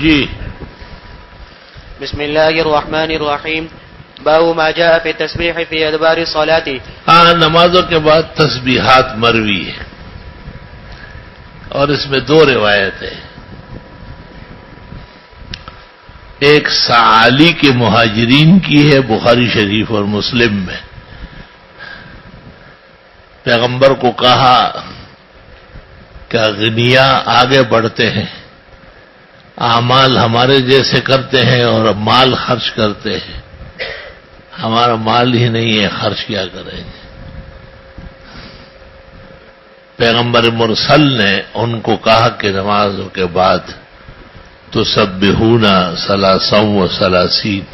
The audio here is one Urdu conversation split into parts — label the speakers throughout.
Speaker 1: جی
Speaker 2: بسم الله الرحمن الرحيم باب ما جاء في التسبيح في ادبار الصلاة.
Speaker 1: ہاں، نمازوں کے بعد تسبیحات مروی ہے اور اس میں دو روایتیں، ایک سعالی کے مہاجرین کی ہے بخاری شریف اور مسلم میں. پیغمبر کو کہا کہ اغنیاء آگے بڑھتے ہیں، اعمال ہمارے جیسے کرتے ہیں اور مال خرچ کرتے ہیں، ہمارا مال ہی نہیں ہے، خرچ کیا کریں گے. پیغمبر مرسل نے ان کو کہا کہ نمازوں کے بعد تسبحون ثلاثا وثلاثین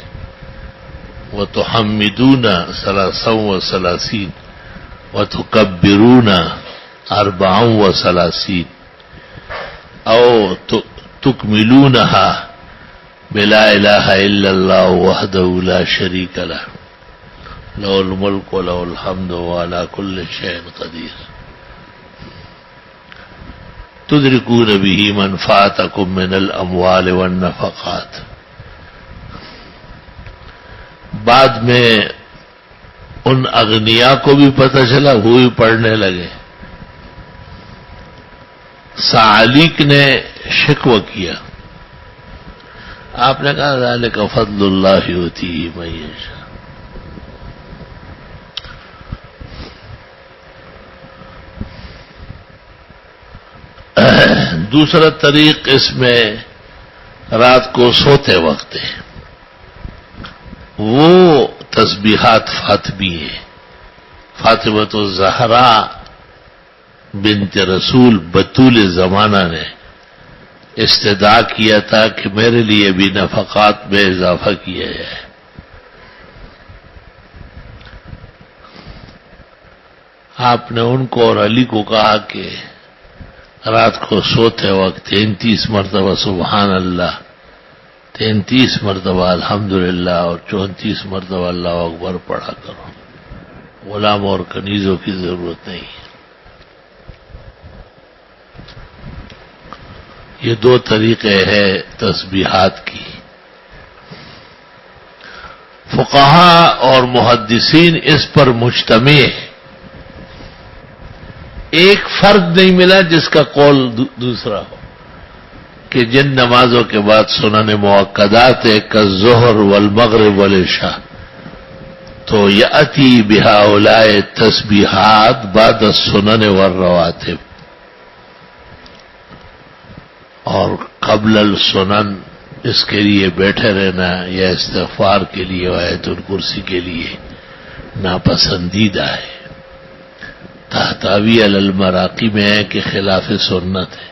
Speaker 1: وتحمدون ثلاثا وثلاثین وتکبرون اربعا وثلاثین او تکملونها بلا الہ الا اللہ وحدہ لا شریک لہ لہ الملک ولہ الحمد وعلی کل شیء قدیر تدرکون به من فاتکم من الاموال والنفقات. بعد میں ان اغنیاء کو بھی پتہ چلا، وہ بھی پڑھنے لگے. سعالیک نے شکوہ کیا، آپ نے کہا ذالک فضل اللہ یؤتیہ من یشاء. دوسرا طریق اس میں رات کو سوتے وقت ہے، وہ تسبیحات فاطمی ہے. فاطمۃ الزہرا بنت رسول بطول زمانہ نے استدعا کیا تھا کہ میرے لیے بھی نفقات میں اضافہ کیا جائے. آپ نے ان کو اور علی کو کہا کہ رات کو سوتے وقت 33 مرتبہ سبحان اللہ، 33 مرتبہ الحمدللہ اور 34 مرتبہ اللہ اکبر پڑھا کرو. غلام اور کنیزوں کی ضرورت نہیں. یہ دو طریقے ہیں تسبیحات کی. فقہا اور محدثین اس پر مجتمع ہیں. ایک فرد نہیں ملا جس کا قول دوسرا ہو کہ جن نمازوں کے بعد سنن مؤکدات کالظہر والمغرب والعشاء تو یأتی بہؤلاء تسبیحات بعد السنن والرواتب، اور قبل السنن اس کے لیے بیٹھے رہنا یا استغفار کے لیے آیت الکرسی کے لیے ناپسندیدہ ہے. تحتاوی علی المراقی میں ہے کہ خلاف سنت ہے.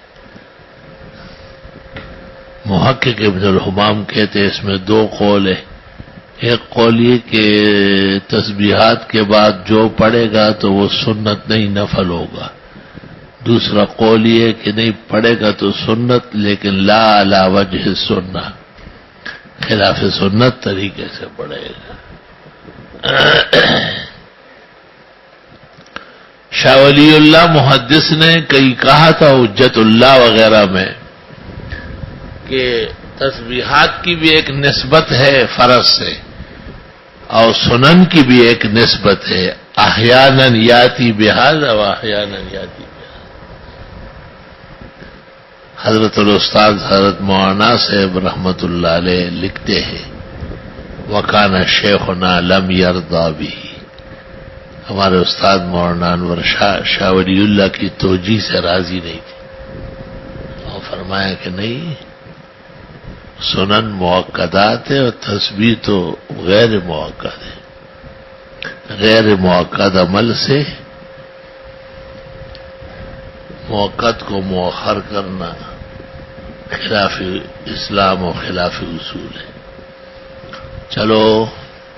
Speaker 1: محقق ابن الحمام کہتے ہیں اس میں دو قول ہیں. ایک قول یہ کہ تسبیحات کے بعد جو پڑھے گا تو وہ سنت نہیں نفل ہوگا. دوسرا قول یہ کہ نہیں پڑھے گا تو سنت لیکن لا علی وجہ سنہ، خلاف سنت طریقے سے پڑھے گا. شاہ ولی اللہ محدث نے کئی کہا تھا حجت اللہ وغیرہ میں کہ تسبیحات کی بھی ایک نسبت ہے فرض سے اور سنن کی بھی ایک نسبت ہے. احیانا یاتی بہذا و احیانا یاتی بہذا. حضرت الاستاذ حضرت مولانا صاحب رحمت اللہ علیہ لکھتے ہیں وکان شیخنا لم یرضا بھی. ہمارے استاد مولانا انور شاہ ولی اللہ کی توجیہ سے راضی نہیں تھی اور فرمایا کہ نہیں، سنن مؤکدات ہے اور تسبیح تو غیر مؤکد ہے. غیر مؤکد عمل سے مؤکد کو مؤخر کرنا خلاف اسلام و خلاف اصول ہے. چلو.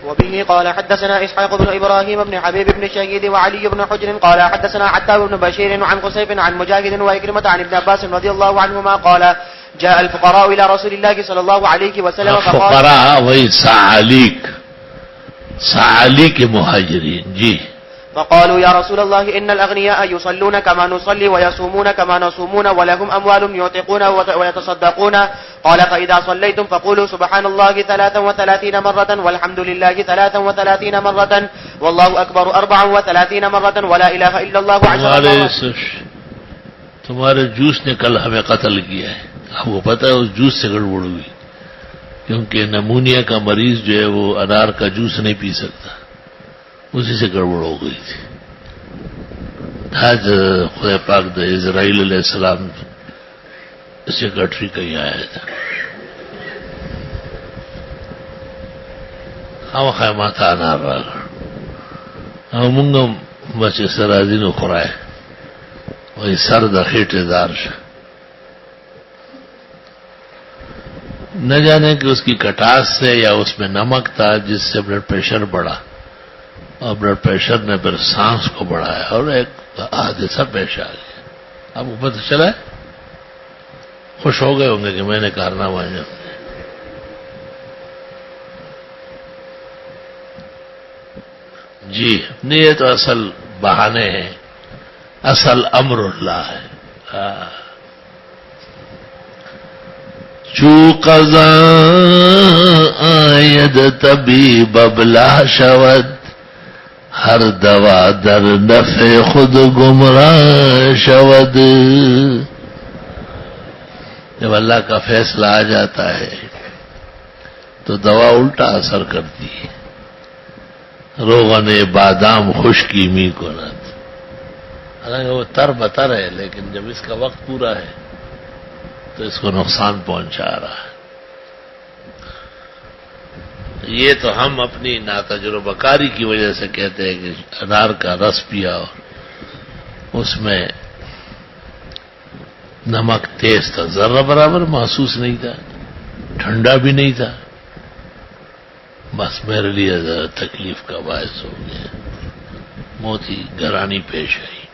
Speaker 2: وبه قال حدثنا اسحاق بن ابراهيم بن حبيب بن شهيد وعلي بن حجر قال حدثنا عتاب بن بشير عن قصيب عن مجاهد وإكرمة عن ابن عباس رضي الله عنهما قال جاء الفقراء الى رسول الله صلى الله عليه وسلم
Speaker 1: فقراء وہی سعالیک مہاجرین. جی.
Speaker 2: فقالوا يا رسول الله ان الاغنياء يصلون كما نصلي ويصومون كما نصومون ولهم اموال يعتقون ويتصدقون قال فإذا صليتم فقولوا سبحان الله 33 مرة والحمد لله 33 مرة والله أكبر 34 مرة ولا إله إلا الله 10 مرات.
Speaker 1: تمہارے جوس نے کل ہمیں قتل کیا ہے. آپ کو پتہ ہے اس جوس سے گڑبڑ ہوئی، کیونکہ نمونیا کا مریض جو ہے وہ انار کا جوس نہیں پی سکتا، اسی سے گڑبڑ ہو گئی تھی. آج خدا پاک دے اسرائیل علیہ السلام سیکرٹری کہیں آیا تھا، ہم خیمات انار راغ ہم بچے سرازی نو خورائے وہی سر د خیٹے دار نہ جانے کہ اس کی کٹاس سے یا اس میں نمک تھا جس سے بلڈ پریشر بڑھا، اور بلڈ پریشر نے پھر سانس کو بڑھایا اور ایک حادثہ پیش آ گیا. آپ کو پتہ چلا ہے؟ خوش ہو گئے ہوں گے کہ میں نے کارنامہ انجام دیا. جی نہیں، یہ تو اصل بہانے ہیں، اصل امر اللہ ہے. چو قضا آید طبیب بلا شود، ہر دوا در نفع خود گمراہ شود. جب اللہ کا فیصلہ آ جاتا ہے تو دوا الٹا اثر کرتی ہے. روغن بادام خشکی می کند، حالانکہ وہ تر بتر ہے، لیکن جب اس کا وقت پورا ہے تو اس کو نقصان پہنچا رہا ہے. یہ تو ہم اپنی ناتجربہ کاری کی وجہ سے کہتے ہیں کہ انار کا رس پیا اور اس میں نمک تیز تھا، ذرہ برابر محسوس نہیں تھا، ٹھنڈا بھی نہیں تھا، بس میرے لیے ذرا تکلیف کا باعث ہو گیا، موت ہی گرانی پیش آئی.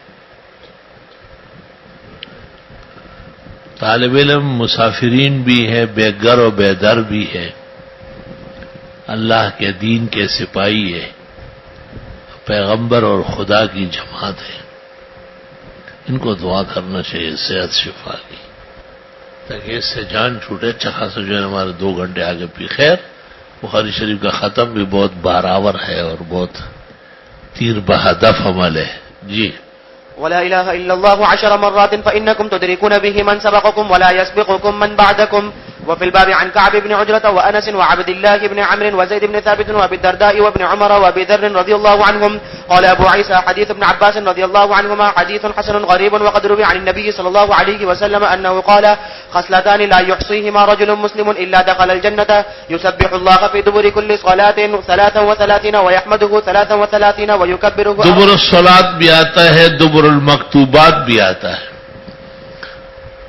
Speaker 1: طالب علم مسافرین بھی ہے، بے گھر و بے در بھی ہے، اللہ کے دین کے سپاہی ہے، پیغمبر اور خدا کی جماعت ہے. ان کو دعا کرنا چاہیے صحت شفا کی، تاکہ اس سے جان چھوٹے. اچھا خاصا جو ہے ہمارے 2 گھنٹے آگے پی. خیر، بخاری شریف کا ختم بھی بہت بارآور ہے اور بہت تیر بہدف عمل ہے. جی
Speaker 2: ولا إله إلا الله 10 مرات فإنكم تدركون به من سبقكم ولا يسبقكم من بعدكم. وفي الباب عن كعب بن عجرة وأنس وعبد الله بن عمرو وزيد بن ثابت وأبي الدرداء وابن عمر وأبي ذر رضي الله عنهم. قال أبو عيسى حديث ابن عباس رضي الله عنهما حديث حسن غريب، وقد روي عن النبي صلى الله عليه وسلم أنه قال: خصلتان لا يحصيهما رجل مسلم إلا دخل الجنة، يسبح الله في دبر كل صلاة 33 ويحمده 33 ويكبره.
Speaker 1: دبر الصلاة بھی آتا ہے، دبر المکتوبات بھی آتا ہے.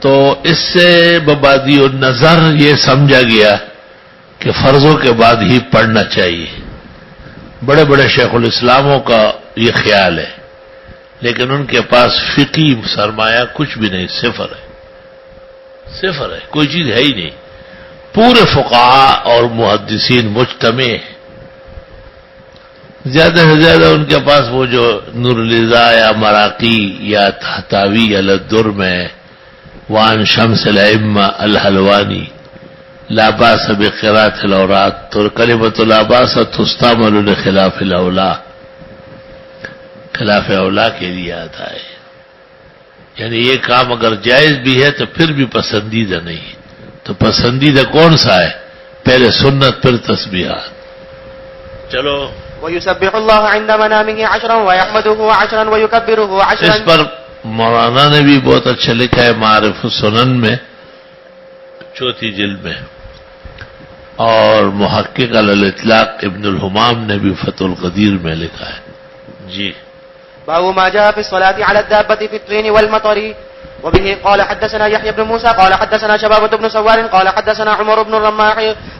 Speaker 1: تو اس سے مبادی النظر یہ سمجھا گیا کہ فرضوں کے بعد ہی پڑھنا چاہیے. بڑے بڑے شیخ الاسلاموں کا یہ خیال ہے، لیکن ان کے پاس فقہی سرمایہ کچھ بھی نہیں، صفر ہے، صفر ہے، کوئی چیز ہے ہی نہیں. پورے فقہاء اور محدثین مجتمع ہیں. زیادہ سے زیادہ ان کے پاس وہ جو نور الرضا یا مراقی یا تحتاوی الدر میں وان شمس الائمہ الحلوانی لا باس بقراءۃ الاوراد تو کلمۃ لا باس تستعمل لخلاف الاولا، خلاف اولا کے لیے آتا ہے. یعنی یہ کام اگر جائز بھی ہے تو پھر بھی پسندیدہ نہیں. تو پسندیدہ کون سا ہے؟ پہلے سنت پھر تسبیحات. چلو.
Speaker 2: ويسبح الله عند منامه 10 ويحمده 10 ويكبره 10.
Speaker 1: اس پر مولانا نے بھی بہت اچھا لکھا ہے معارف السنن میں 4 جلد میں، اور محقق علی الاطلاق ابن الحمام نے بھی فتح القدیر میں لکھا ہے. جی
Speaker 2: باب ما جاء في الصلاة على الدابة في الطين والمطر. وبه قال حدثنا يحيى بن موسى قال حدثنا شبابة بن سوار قال حدثنا عمر بن الرماح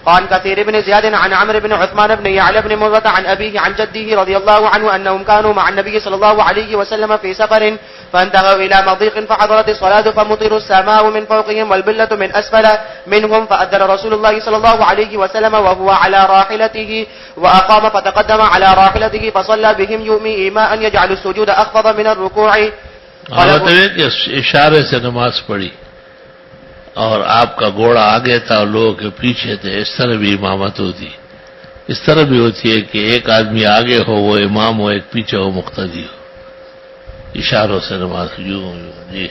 Speaker 2: عن كثير بن زياد عن عمرو بن عثمان بن يعلى بن مرة عن أبيه عن جده رضي الله عنه أنهم كانوا مع النبي صلى الله عليه وسلم في سفر فانتهوا إلى مضيق فحضرت الصلاة فمطر السماء من فوقهم والبلة من أسفل منهم فأذن رسول الله صلى الله عليه وسلم وهو على راحلته وأقام فتقدم على راحلته فصلى بهم يؤمي إيماء يجعل السجود أخفض من الركوع.
Speaker 1: کہ اشارے سے نماز پڑھی اور آپ کا گھوڑا آگے تھا اور لوگوں کے پیچھے تھے، اس طرح بھی امامت ہوتی، اس طرح بھی ہوتی ہے کہ ایک آدمی آگے ہو وہ امام ہو، ایک پیچھے ہو مقتدی ہو، اشاروں سے نماز یوں جی.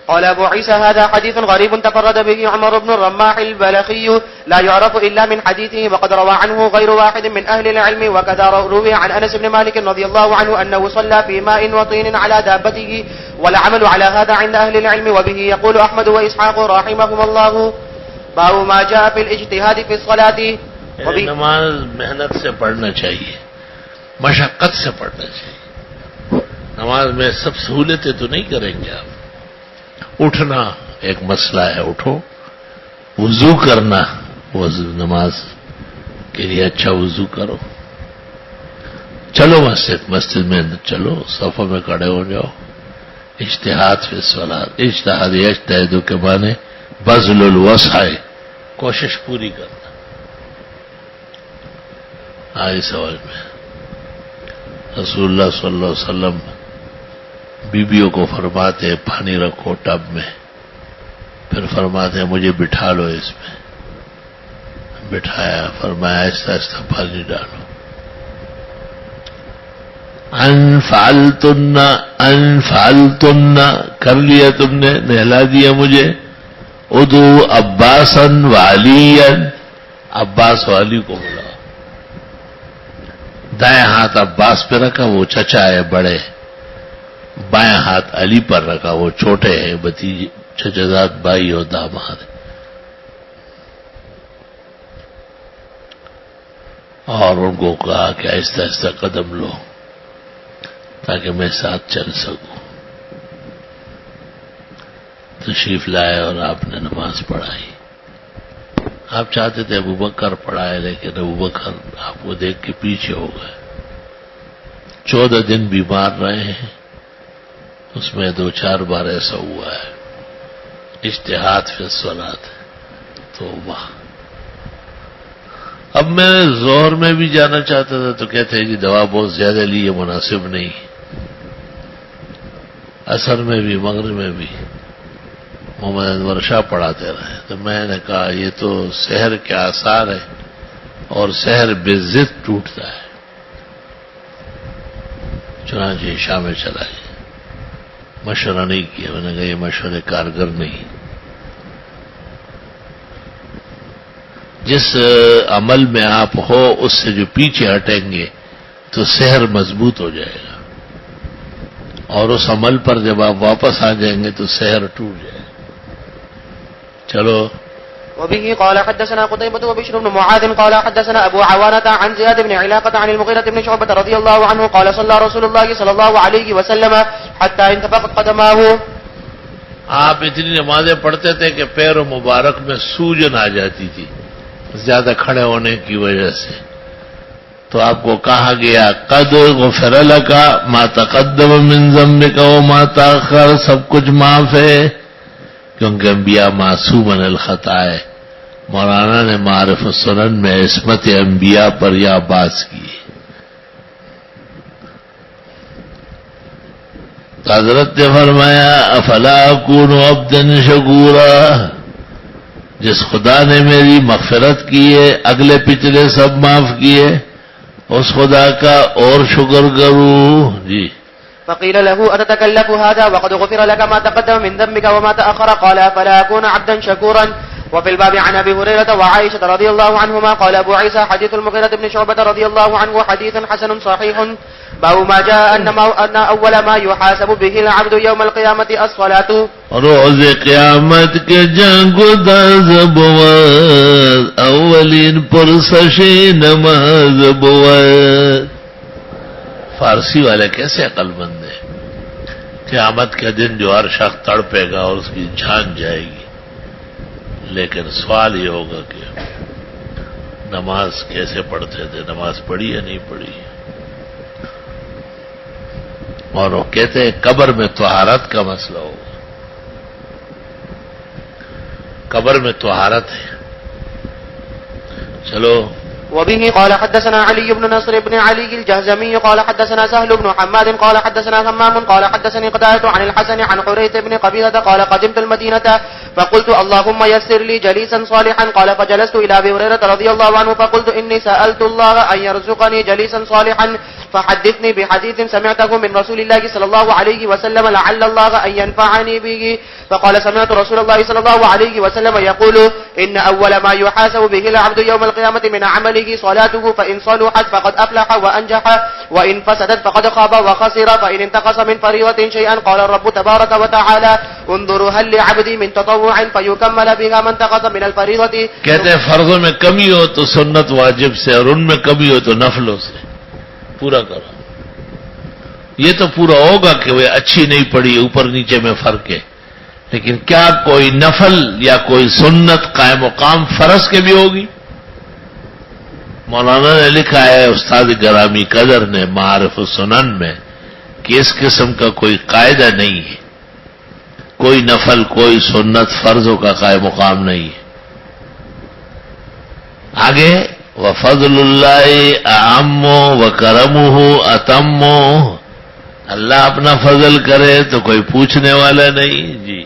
Speaker 2: قال أبو عيسى هذا حديث غريب تفرد به عمر بن الرماح البلخي لا يعرف إلا من حديثه، وقد روى عنه غير واحد من أهل العلم. وكذا روي عن أنس بن مالك رضي الله عنه أنه صلى في ماء وطين على دابته، والعمل على هذا عند أهل العلم. وبه يقول أحمد وإسحاق رحمهم الله. باب ما جاء في الاجتهاد في الصلاة.
Speaker 1: نماز محنت سے پڑھنا چاہیے، مشقت سے پڑھنا چاہیے. نماز میں سب سہولتیں تو نہیں کریں گے آپ. اٹھنا ایک مسئلہ ہے، اٹھو. وضو کرنا، نماز کے لیے اچھا وضو کرو. چلو مسجد میں چلو، صفوں میں کھڑے ہو جاؤ. اجتہاد فی الصلاۃ، اجتہاد یجتہد کے معنی بذل الوسع، کوشش پوری کرنا. آج سوال میں رسول اللہ صلی اللہ علیہ وسلم بیویوں کو فرماتے ہیں پانی رکھو ٹب میں، پھر فرماتے ہیں مجھے بٹھا لو اس میں. بٹھایا، فرمایا آہستہ آہستہ پانی ڈالو. انفعلتن کر لیا تم نے، نہلا دیا مجھے. ادعو عباسا وعلیا، عباس و علی کو بلاؤ. دائیں ہاتھ عباس پہ رکھا، وہ چچا ہے بڑے. بائیں ہاتھ علی پر رکھا، وہ چھوٹے ہیں بھتیجے، چچزاد بھائی اور داماد. اور ان کو کہا کہ آہستہ آہستہ قدم لو تاکہ میں ساتھ چل سکوں. تشریف لائے اور آپ نے نماز پڑھائی. آپ چاہتے تھے ابو بکر پڑھائے، لیکن ابو بکر آپ کو دیکھ کے پیچھے ہو گئے. 14 دن بیمار رہے ہیں، اس میں 2-4 بار ایسا ہوا ہے. اجتہاد فی الصلاۃ، توبہ. اب میں ظہر میں بھی جانا چاہتا تھا تو کہتے ہیں جی دوا بہت زیادہ لی، یہ مناسب نہیں. عصر میں بھی، مغرب میں بھی محمد انور شاہ پڑھاتے رہے. تو میں نے کہا یہ تو سحر کے آثار ہے، اور سحر بے ضد ٹوٹتا ہے. چنانچہ عشاء میں چلا گیا. مشورہ نہیں کیا، میں نے کہا یہ مشورے کارگر نہیں. جس عمل میں آپ ہو اس سے جو پیچھے ہٹیں گے تو سحر مضبوط ہو جائے گا، اور اس عمل پر جب آپ واپس آ جائیں گے تو سحر ٹوٹ جائے گا. چلو.
Speaker 2: وبه قال حدثنا قتيبة وبشر بن معاذ قال حدثنا أبو عوانة عن زياد بن علاقة عن المغيرة بن شعبة رضي الله عنه قال صلى رسول الله صلى الله عليه وسلم حتى انتفخت قدماه.
Speaker 1: آپ اتنی نمازیں پڑھتے تھے کہ پیر مبارک میں سوجن آ جاتی تھی زیادہ کھڑے ہونے کی وجہ سے. تو آپ کو کہا گیا قد غفر لک ما تقدم من ذنبک وما تاخر، سب کچھ معاف ہے، کیونکہ انبیاء معصوم عن الخطا ہے. مولانا نے معارف السنن میں عصمت انبیاء پر یہ بات کی. حضرت نے فرمایا افلا اکون عبدا شکورا، جس خدا نے میری مغفرت کی ہے، اگلے پچھلے سب معاف کیے، اس خدا کا اور شکر کروں. جی.
Speaker 2: فقيل له أتتكلف هذا وقد غفر لك ما تقدم من ذنبك وما تأخر؟ قال فلا أكون عبدا شكورا. وفي الباب عن أبي هريرة وعائشة رضي الله عنهما. قال أبو عيسى حديث المغيرة بن شعبة رضي الله عنه حديث حسن صحيح. باب ما جاء أن أول ما يحاسب به العبد يوم القيامة الصلاة.
Speaker 1: روز قیامت کے جنگ داز بود، اولین پرسش نماز بود. فارسی والے کیسے عقل مند ہیں. قیامت کے دن جو ہر شخص تڑپے گا اور اس کی جان جائے گی، لیکن سوال یہ ہوگا کہ نماز کیسے پڑھتے تھے، نماز پڑھی یا نہیں پڑھی. اور وہ کہتے ہیں قبر میں طہارت کا مسئلہ ہوگا. قبر میں طہارت ہے. چلو.
Speaker 2: وبه قال حدثنا علي بن نصر بن علي الجهزمي قال حدثنا سهل بن حماد قال حدثنا همام قال حدثني قتادة عن الحسن عن حريث بن قبيلة قال قدمت المدينة فقلت اللهم يسر لي جليسا صالحا. قال فجلست إلى أبي هريرة رضي الله عنه فقلت إني سألت الله أن يرزقني جليسا صالحا فحدثني بحديث سمعته من رسول الله صلى الله عليه وسلم لعل الله أن ينفعني به. فقال سمعت رسول الله صلى الله عليه وسلم يقول إن أول ما يحاسب به العبد يوم القيامة من عمله صلاته فإن صلحت فقد أفلح وأنجح وإن فسدت فقد خاب وخسر. فإن انتقص من فريضة شيئا قال الرب تبارك وتعالى انظروا هل لعبدي من تطوع فيكمل بها ما انتقص من الفريضة.
Speaker 1: کہتے ہیں فرضوں میں کمی ہو تو سنت واجب سے اور ان میں کمی ہو تو نفلوں سے پورا کرو. یہ تو پورا ہوگا کہ وہ اچھی نہیں پڑی اوپر نیچے میں فرق ہے، لیکن کیا کوئی نفل یا کوئی سنت قائم مقام فرض کے بھی ہوگی؟ مولانا نے لکھا ہے استاد گرامی قدر نے معارف السنن میں کہ اس قسم کا کوئی قاعدہ نہیں ہے، کوئی نفل کوئی سنت فرضوں کا قائم مقام نہیں ہے. آگے وفضل اللہ اعم وکرمہ اتم، اللہ اپنا فضل کرے تو کوئی پوچھنے والا نہیں. جی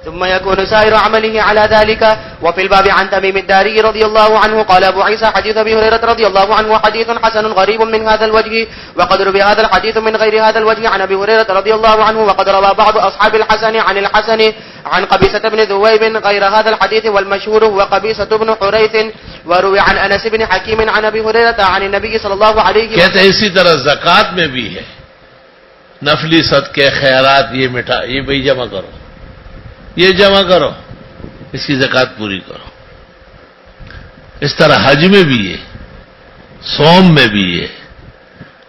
Speaker 2: ثم يكون سائر عمله على ذلك. وفي الباب عن تميم الداري رضي الله عنه قال أبو عيسى حديث أبي هريرة رضي الله عنه حديث حسن غريب من هذا الوجه. وقد روي هذا الحديث من غير هذا الوجه عن أبي هريرة رضي الله عنه. وقد روى بعض أصحاب الحسن عن الحسن عن قبيصة بن ذويب غير هذا الحديث والمشهور هو قبيصة بن حريث. وروي عن أنس بن حكيم عن أبي هريرة عن النبي صلى الله عليه وسلم.
Speaker 1: کہتے ہیں اسی طرح زکوٰۃ میں بھی ہے نفلی صدقے خیرات، یہ مٹھا یہ بھائی جمع کرو، یہ جمع کرو، اس کی زکوٰۃ پوری کرو. اس طرح حج میں بھی ہے، صوم میں بھی ہے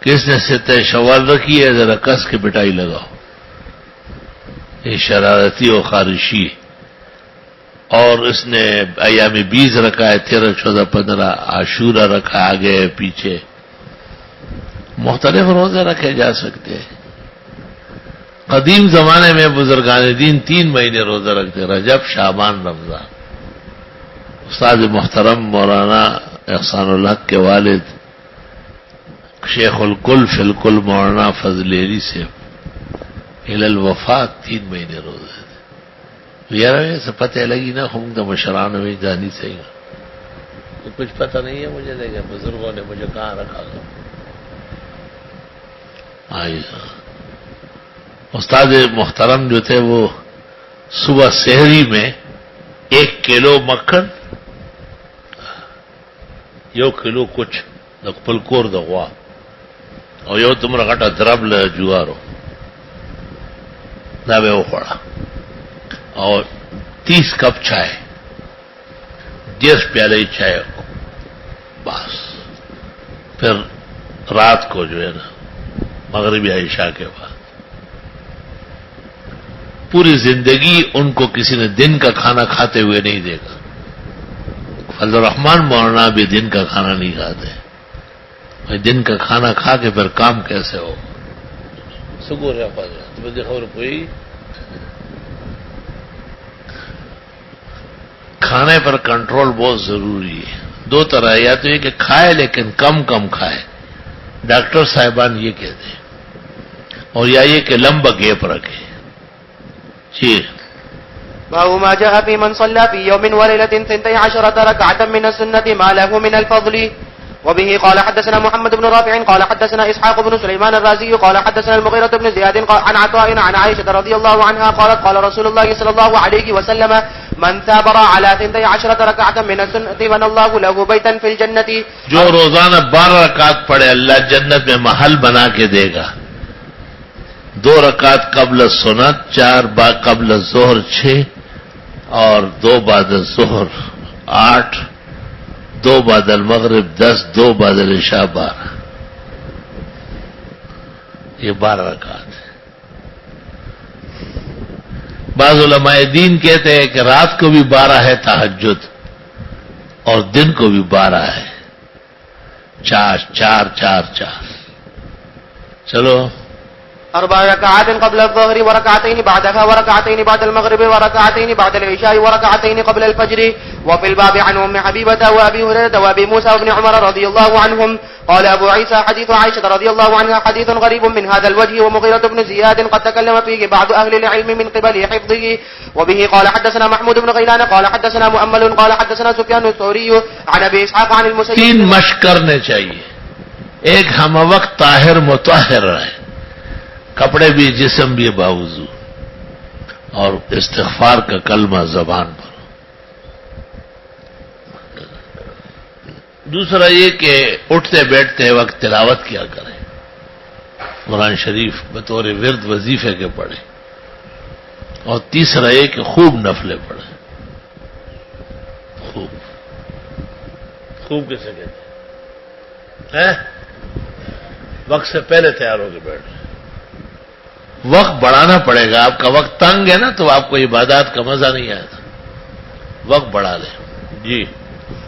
Speaker 1: کہ اس نے ستہ شوال رکھی ہے ذرا کس کے پٹائی لگاؤ، یہ شرارتی اور خارشی ہے. اور اس نے ایام 20 رکھا ہے، 13 14 15 عاشورہ رکھا ہے، آگے پیچھے مختلف روزے رکھے جا سکتے ہیں. قدیم زمانے میں بزرگان دین 3 مہینے روزہ رکھتے، رجب شعبان رمضان. استاد محترم مولانا احسان الحق کے والد شیخ الکل فی الکل مولانا فضل علی سے الی الوفات 3 مہینے روزے تھے. یار سے پتہ لگی نا ہم تو مشران میں جانی صحیح کچھ پتہ نہیں ہے مجھے، دیکھیں بزرگوں نے مجھے کہاں رکھا تھا. آئی استاد محترم جو تھے وہ صبح سحری میں 1 کلو مکھن، 1 کلو کچھ پلکور دغوا اور یو تمہارا گٹا درب ل جوارو دبے وہ پڑا اور 30 کپ چائے، 10 پیالے چائے، بس. پھر رات کو جو ہے نا مغربی عشاء کے بعد پوری زندگی ان کو کسی نے دن کا کھانا کھاتے ہوئے نہیں دیکھا. فضل الرحمان مولانا بھی دن کا کھانا نہیں کھاتے. بھائی دن کا کھانا کھا کے پھر کام کیسے ہو؟ سکور ہے تمہیں خبر کوئی کھانے پر کنٹرول بہت ضروری ہے. 2 طرح، یا تو یہ کہ کھائے لیکن کم کم کھائے، ڈاکٹر صاحبان یہ کہتے ہیں، اور یا یہ کہ لمبا گیپ رکھے. جی
Speaker 2: باب ما جاء في من صلى في يوم وليلة 12 ركعة من السنة ما له من الفضل. وبه قال حدثنا محمد بن رافع قال حدثنا إسحاق بن سليمان الرازي قال حدثنا المغيرة بن زياد عن عطاء عن عائشة رضي الله عنها قالت قال رسول الله صلى الله عليه وسلم من ثابر على 12 ركعة من السنة بنى الله له بيتا في الجنة.
Speaker 1: جو روزانہ 12 رکعت پڑھے اللہ جنت میں محل بنا کے دے گا. 2 رکعت قبل سنت، 4 قبل الظہر 6 اور 2 بعد الظہر 8، 2 بعد المغرب 10، 2 بعد العشاء 12. یہ 12 رکعت ہے. بعض علماء دین کہتے ہیں کہ رات کو بھی 12 ہے تہجد اور دن کو بھی 12 ہے. 4 4 4 4. چلو
Speaker 2: 4 ركعات قبل الظهر وركعتين بعدها وركعتين بعد المغرب وركعتين بعد العشاء وركعتين قبل الفجر. وفي الباب عن أم حبيبة وأبي هريرة وأبي موسى وابن عمر رضي الله عنهم. قال أبو عيسى حديث عائشة رضي الله عنها حديث غريب من هذا الوجه ومغيرة بن زياد قد تكلم فيه بعض أهل العلم من قبل حفظه. وبه قال حدثنا محمود بن غيلان قال حدثنا مؤمل قال حدثنا سفيان الثوري عن أبي إسحاق عن المسيب.
Speaker 1: 3 مشق کرنے چاہیے. ایک ہم وقت طاہر مطہر رہے, کپڑے بھی جسم بھی باوضو, اور استغفار کا کلمہ زبان پر. دوسرا یہ کہ اٹھتے بیٹھتے وقت تلاوت کیا کریں, قرآن شریف بطور ورد وظیفے کے پڑھیں. اور تیسرا یہ کہ خوب نفلیں پڑھیں. خوب کیسے کہتے ہیں؟ وقت سے پہلے تیار ہو کے بیٹھ. وقت بڑھانا پڑے گا. آپ کا وقت تنگ ہے نا, تو آپ کو عبادات کا مزہ نہیں آئے گا. وقت بڑھا لیں. جی.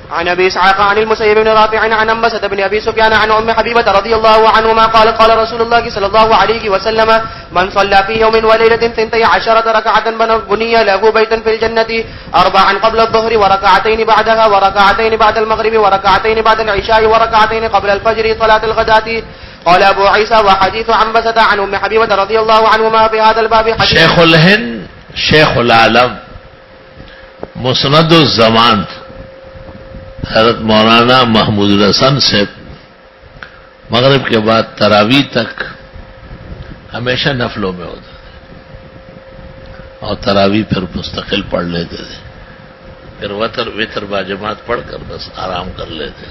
Speaker 2: عن ابي اسحاق عن المسيب بن رافع عن انبسة بن ابي سفيان عن ام حبيبة رضي الله عنهما قال قال رسول الله صلى الله عليه وسلم من صلى في يوم وليلة 12 ركعة بني له بيتا في الجنة 4 قبل الظهر وركعتين بعدها وركعتين بعد المغرب وركعتين بعد العشاء وركعتين قبل الفجر صلاة الغداة. قال ابو عيسى وحديث عنبسة عن ام حبيبة رضي الله عنهما في هذا الباب حديث.
Speaker 1: شیخ الہند شیخ العالم مسند الزمان حضرت مولانا محمود الحسن سے مغرب کے بعد تراویح تک ہمیشہ نفلوں میں ہوتا تھے, اور تراویح پھر مستقل پڑھ لیتے تھے. پھر وتر باجماعت پڑھ کر بس آرام کر لیتے.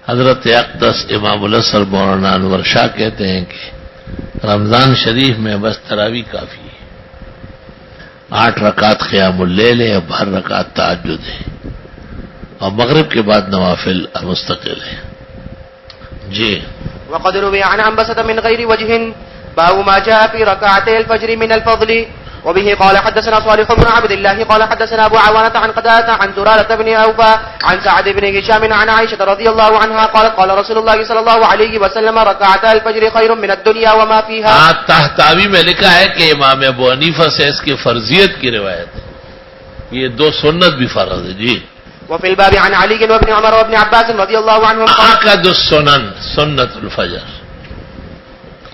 Speaker 1: حضرت اقدس امام الاسر مولانا انور شاہ کہتے ہیں کہ رمضان شریف میں بس تراویح کافی ہے. 8 رکعت قیام اللیل ہے, 12 رکعت تہجد ہے, اور مغرب کے بعد نوافل مستقل ہے. جی.
Speaker 2: وقد روي عن عنبسة من غير وجه باب ما جاء في ركعتي الفجر من الفضل. وبه قال حدثنا صالح بن عبد الله قال حدثنا ابو عوانة عن قتادة عن زرارة بن اوفى عن سعد بن هشام عن عائشة رضي الله عنها قالت قال رسول الله صلى الله عليه وسلم ركعتا الفجر خير من الدنيا وما فيها.
Speaker 1: تحتاوی میں لکھا ہے کہ امام ابو حنیفہ سے اس کی فرضیت کی روایت ہے, یہ 2 سنت بھی فرض ہے. جی.
Speaker 2: وفي الباب عن علي وابن عمر وابن عباس رضي الله عنهم
Speaker 1: آکد السنن سنت الفجر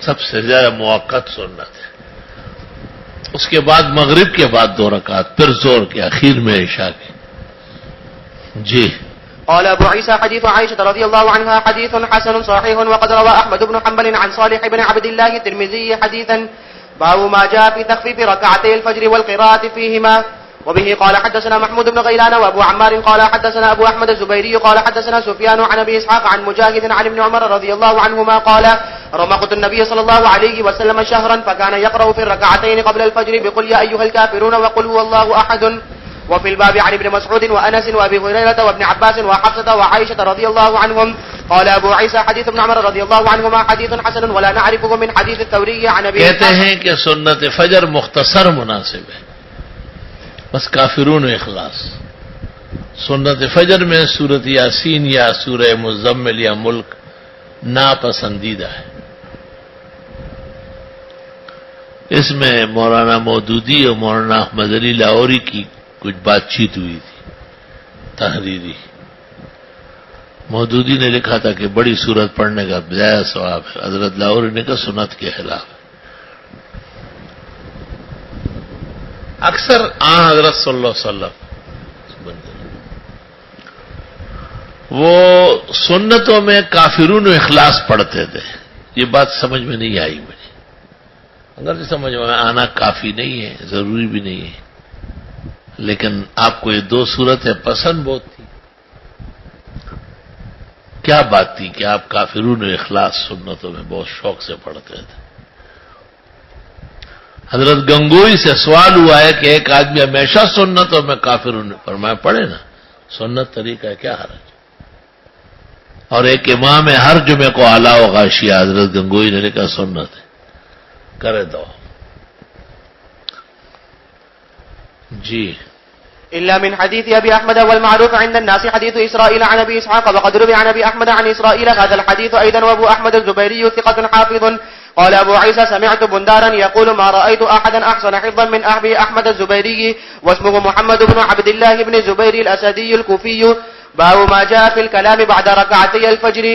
Speaker 1: سب سے زیادہ موقت سنت ہے. اس کے بعد مغرب کے بعد 2 رکعت, پھر زور کے اخیر میں عشاء کے. جی.
Speaker 2: قال ابو عيسى حديث عائشة رضي الله عنها حديث حسن صحيح. وقد روى احمد بن حنبل عن صالح بن عبد الله الترمذي حديثا باب ما جاء في تخفيف ركعتي الفجر والقراءة فيهما. وبه قال حدثنا محمود بن غيلان وابو عمار قال حدثنا ابو احمد الزبيري قال حدثنا سفيان عن ابي اسحاق عن مجاهد عن ابن عمر رضي الله عنهما قال رمقت النبي صلى الله عليه وسلم شهرا فكان يقرأ في الركعتين قبل الفجر بقل يا ايها الكافرون وقل هو الله احد. وفي الباب عن ابن مسعود وانس وابي هريرة وابن عباس وحفصة وعائشة رضي الله عنهم. قال ابو عيسى حديث ابن عمر رضي الله عنهما حديث حسن ولا نعرفه من حديث الثوري عن ابي.
Speaker 1: کہتے ہیں کہ سنت فجر مختصر مناسب ہے, بس کافرون و اخلاص. سنت فجر میں سورۃ یاسین یا سورہ مزمل یا ملک ناپسندیدہ ہے. اس میں مولانا مودودی اور مولانا احمد علی لاہوری کی کچھ بات چیت ہوئی تھی تحریری. مودودی نے لکھا تھا کہ بڑی سورت پڑھنے کا بجائے ثواب ہے. حضرت لاہوری نے کہا سنت کے خلاف ہے. اکثر حضرت صلی اللہ علیہ وسلم وہ سنتوں میں کافرون و اخلاص پڑھتے تھے. یہ بات سمجھ میں نہیں آئی مجھے. اگر سمجھ میں آنا کافی نہیں ہے, ضروری بھی نہیں ہے, لیکن آپ کو یہ 2 صورتیں پسند بہت تھی. کیا بات تھی کہ آپ کافرون و اخلاص سنتوں میں بہت شوق سے پڑھتے تھے. حضرت گنگوئی سے سوال ہوا ہے کہ ایک آدمی ہمیشہ سنتوں میں کافرون, فرمایا پڑھے نا, سنت طریقہ ہے, کیا حرج. اور ایک امام ہے ہر جمعے کو اعلیٰ و غاشیہ, حضرت گنگوئی نے لکھا سنت ہے, کرے دو. جی.
Speaker 2: إلا من حديث أبي أحمد والمعروف عند الناس حديث إسرائيل عن أبي إسحاق وقد روي عن أبي أحمد عن إسرائيل هذا الحديث أيضا. وأبو أحمد الزبيري ثقة حافظ. قال أبو عيسى سمعت بندارا يقول ما رأيت أحدا أحسن حفظا من أبي أحمد الزبيري واسمه محمد بن عبد الله بن الزبير الأسدي الكوفي. باب ما جاء في الكلام بعد ركعتي الفجر.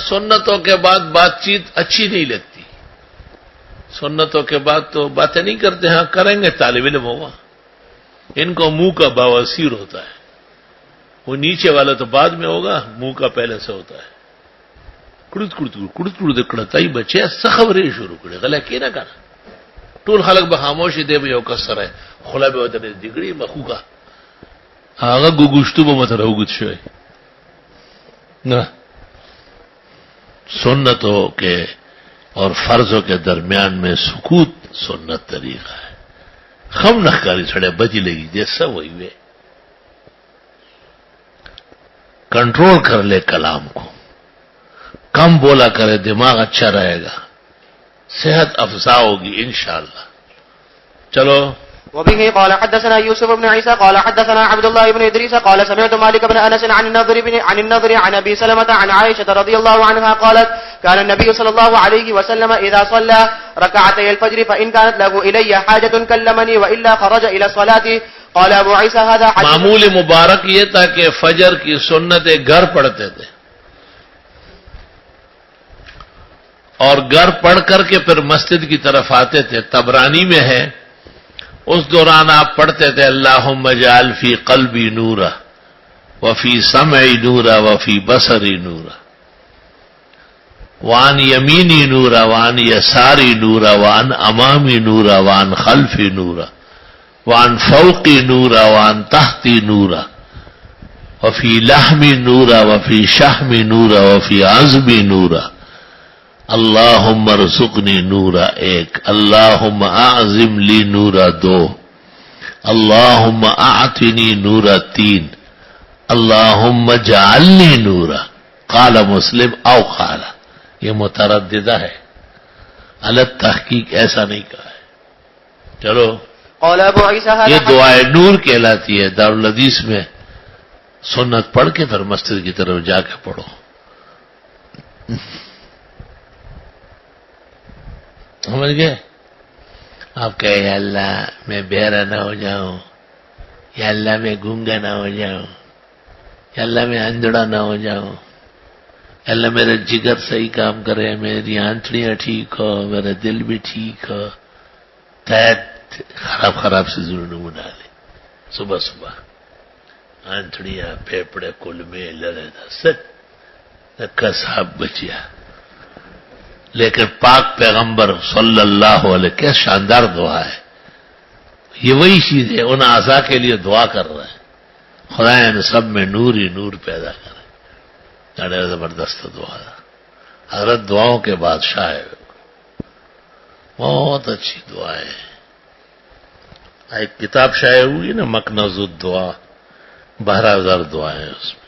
Speaker 1: سنتوں کے بعد بات چیت اچھی نہیں لگتی. سنتوں کے بعد تو باتیں نہیں کرتے. ہاں کریں گے طالب علم ہوگا. ان کو منہ کا باوسیر ہوتا ہے. وہ نیچے والا تو بعد میں ہوگا, منہ کا پہلے سے ہوتا ہے. کڑت کڑتائی بچے سخبرے شروع کرے غلط کی نہ کرنا. ټول خلق به خاموشي دی به یو کسره خلا به ودنه دیګړي مخوګه هغه ګوګشتو به مت راوګت شوی نه. سنتوں کے اور فرضوں کے درمیان میں سکوت سنت طریقہ ہے. خم نخکاری چھڑے بجی لگی جیسا وہی وے. کنٹرول کر لے کلام کو, کم بولا کرے, دماغ اچھا رہے گا, صحت افزا ہوگی انشاءاللہ. چلو.
Speaker 2: وبه قال حدثنا يوسف بن عيسى قال حدثنا عبد الله بن إدريس قال سمعت مالك بن أنس عن النضر عن أبي سلمة عن عائشة رضي الله عنها قالت كان النبي صلى الله عليه وسلم إذا صلى ركعتي الفجر فإن كانت له إلي حاجة كلمني وإلا خرج إلى الصلاة. قال أبو عيسى هذا حديث.
Speaker 1: معمول مبارک یہ تھا کہ فجر کی سنتیں گھر پڑھتے تھے اور گھر پڑھ کر کے پھر مسجد کی طرف آتے تھے. طبرانی میں ہے اس دوران آپ پڑھتے تھے اللہم اجعل فی قلبی نورا وفی سمعی نورا وفی بصری نورا وعن یمینی نورا وعن یساری نورا وعن امامی نورا وعن خلفی نورا وعن فوقی نورا وعن تحتی نورا وفی لحمی نورا وفی شحمی نورا وفی عظمی نورا. اللہم ارزقنی نورا ایک, اللہم اعظم لی نورا دو, اللہم اعطنی نورا تین, اللہم جعلنی نورا. قال مسلم او قال, یہ مترددہ ہے, الگ تحقیق ایسا نہیں کہا ہے. چلو.
Speaker 2: قال ابو عیسیٰ
Speaker 1: یہ دعائے نور کہلاتی ہے. دارالحدیث میں سنت پڑھ کے پھر مسجد کی طرف جا کے پڑھو. سمجھ گئے آپ کہے یا اللہ میں بہرا نہ ہو جاؤں, یا اللہ میں گونگا نہ ہو جاؤں, یا اللہ میں اندھڑا نہ ہو جاؤں, یا اللہ میرا جگر صحیح کام کرے, میری آنتڑیاں ٹھیک ہو, میرا دل بھی ٹھیک ہو. خراب سے ضرور نہ ڈالے. صبح صبح آنتڑیاں پھیپڑے کل میں لڑے رکھا صاحب بچیا. لیکن پاک پیغمبر صلی اللہ علیہ کیا شاندار دعا ہے. یہ وہی چیز ہے, ان اعضاء کے لیے دعا کر رہا ہے خدا ان سب میں نور ہی نور پیدا کرے. بڑا زبردست دعا ہے. حضرت دعاؤں کے بادشاہ ہے, بہت اچھی دعا ہے. ایک کتاب شائع ہوئی نا مکنز الدعا, 12,000 دعائیں اس میں.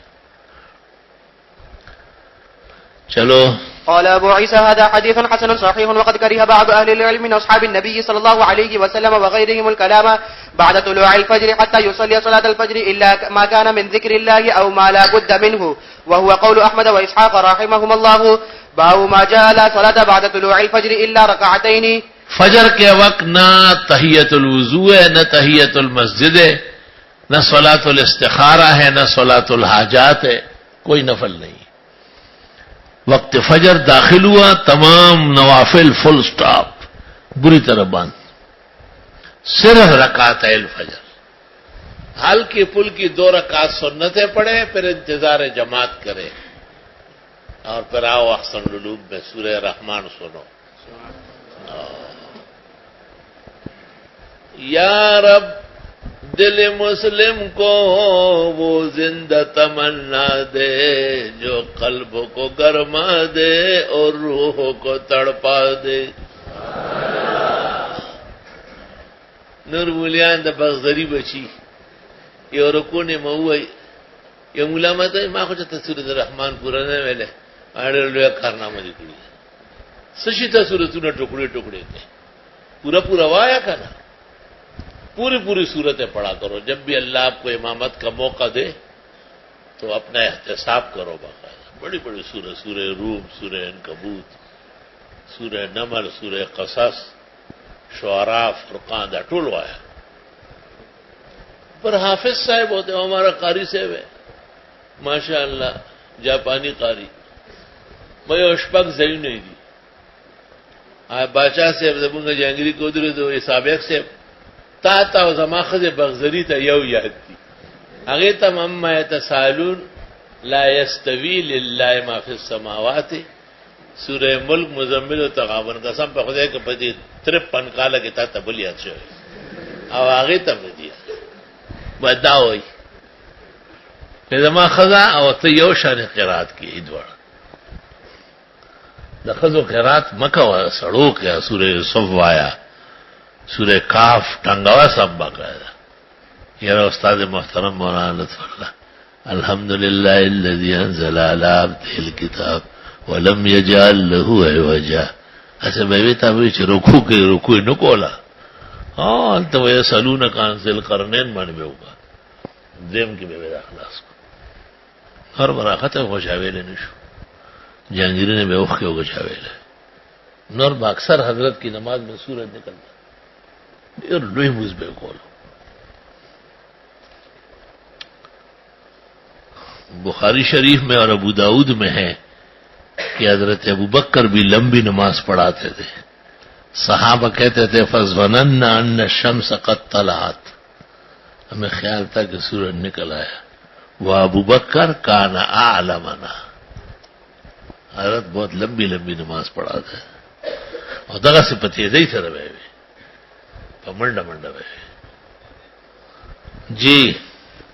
Speaker 1: چلو.
Speaker 2: قال أبو عيسى هذا حديث حسن صحيح وقد كره بعض أهل العلم من أصحاب النبي صلى الله عليه وسلم وغيرهم الكلام بعد طلوع الفجر حتى يصلي صلاة الفجر إلا ما كان من ذكر الله أو ما لا بد منه, وهو قول أحمد وإسحاق رحمهم الله. باب ما جاء لا صلاة بعد طلوع الفجر إلا ركعتين.
Speaker 1: فجر کے وقت نہ تحیت الوضو ہے, نہ تحیت المسجد ہے, نہ صلاۃ الاستخارہ ہے, نہ صلاۃ الحاجات ہے, کوئی نفل نہیں. وقت فجر داخل ہوا, تمام نوافل فل سٹاپ بری طرح بند, صرف رکعت الفجر. ہلکی پھلکی 2 رکعت سنتیں پڑھے, پھر انتظار جماعت کرے, اور پھر آؤ احسن القلوب میں سورہ رحمان سنو. یا رب دل مسلم کو وہ زندہ تمنا دے جو قلب کو گرما دے اور روح کو تڑپا دے. نور مولیان دا بغزری بچی یہ رکو نے موئی یہ مولا میں تو ماں کو چاہتا سورت رحمان پورا نہیں ویلے آڑے لویا کارنامہ دی کڑی سشی تا سورتوں نے ٹکڑے ٹکڑے کے پورا پورا وایا کنا پوری صورتیں پڑھا کرو. جب بھی اللہ آپ کو امامت کا موقع دے تو اپنا احتساب کرو باقاعدہ. بڑی سورہ، سورہ روم، سورہ عنکبوت، سورہ نمل، سورہ قصص، شعراء، فرقان، دا ټول وایا. پر حافظ صاحب ہوتے ہیں، ہمارا قاری صاحب ہے ماشاء اللہ، جاپانی قاری. میں اشپک زئی نہیں دی باچا صاحب زمونږ جهانګيري کو درې دوه سابق صاحب تا زماخذ بغزری ته یو یاد دي هغه ته مما يتسالون لا يستوي لله ما في السماوات سورہ ملک مزمل و تغابن قسم په خدای کې په دې 53 کاله کې تا تبلیغ شوی او هغه ته دي ودا وای په زما خزا او ته یو شان قرات کې دوړ د خزو قرات مکه و سړو کې سورہ صف وایا سورہ کاف ٹنگوا سب باقاعدہ. یار استاد محترم مولانا لطف اللہ الحمدللہ الذی انزل علی عبده الکتاب ولم یجعل له عوجا. ایسے میں بھی تھا چې رکوع نو کولا ته یسالونک عن ذی القرنین باندې به وکړه دیم کې به اخلاص کو هر براخته خوشاویل نشو جهانگیری نے بے وقت کے ہوگا چاویل ہے نور با اکثر حضرت کی نماز میں سورج نکلتا اور لوئی موز بے کولو. بخاری شریف میں اور ابو داؤد میں ہے کہ حضرت ابو بکر بھی لمبی نماز پڑھاتے تھے. صحابہ کہتے تھے فظننا ان الشمس قد طلعت، ہمیں خیال تھا کہ سورج نکل آیا. وہ ابو بکر کان اعلمنا، حضرت بہت لمبی نماز پڑھاتے ہیں اور دغه صفتی دی سره وي په منډه وي. جی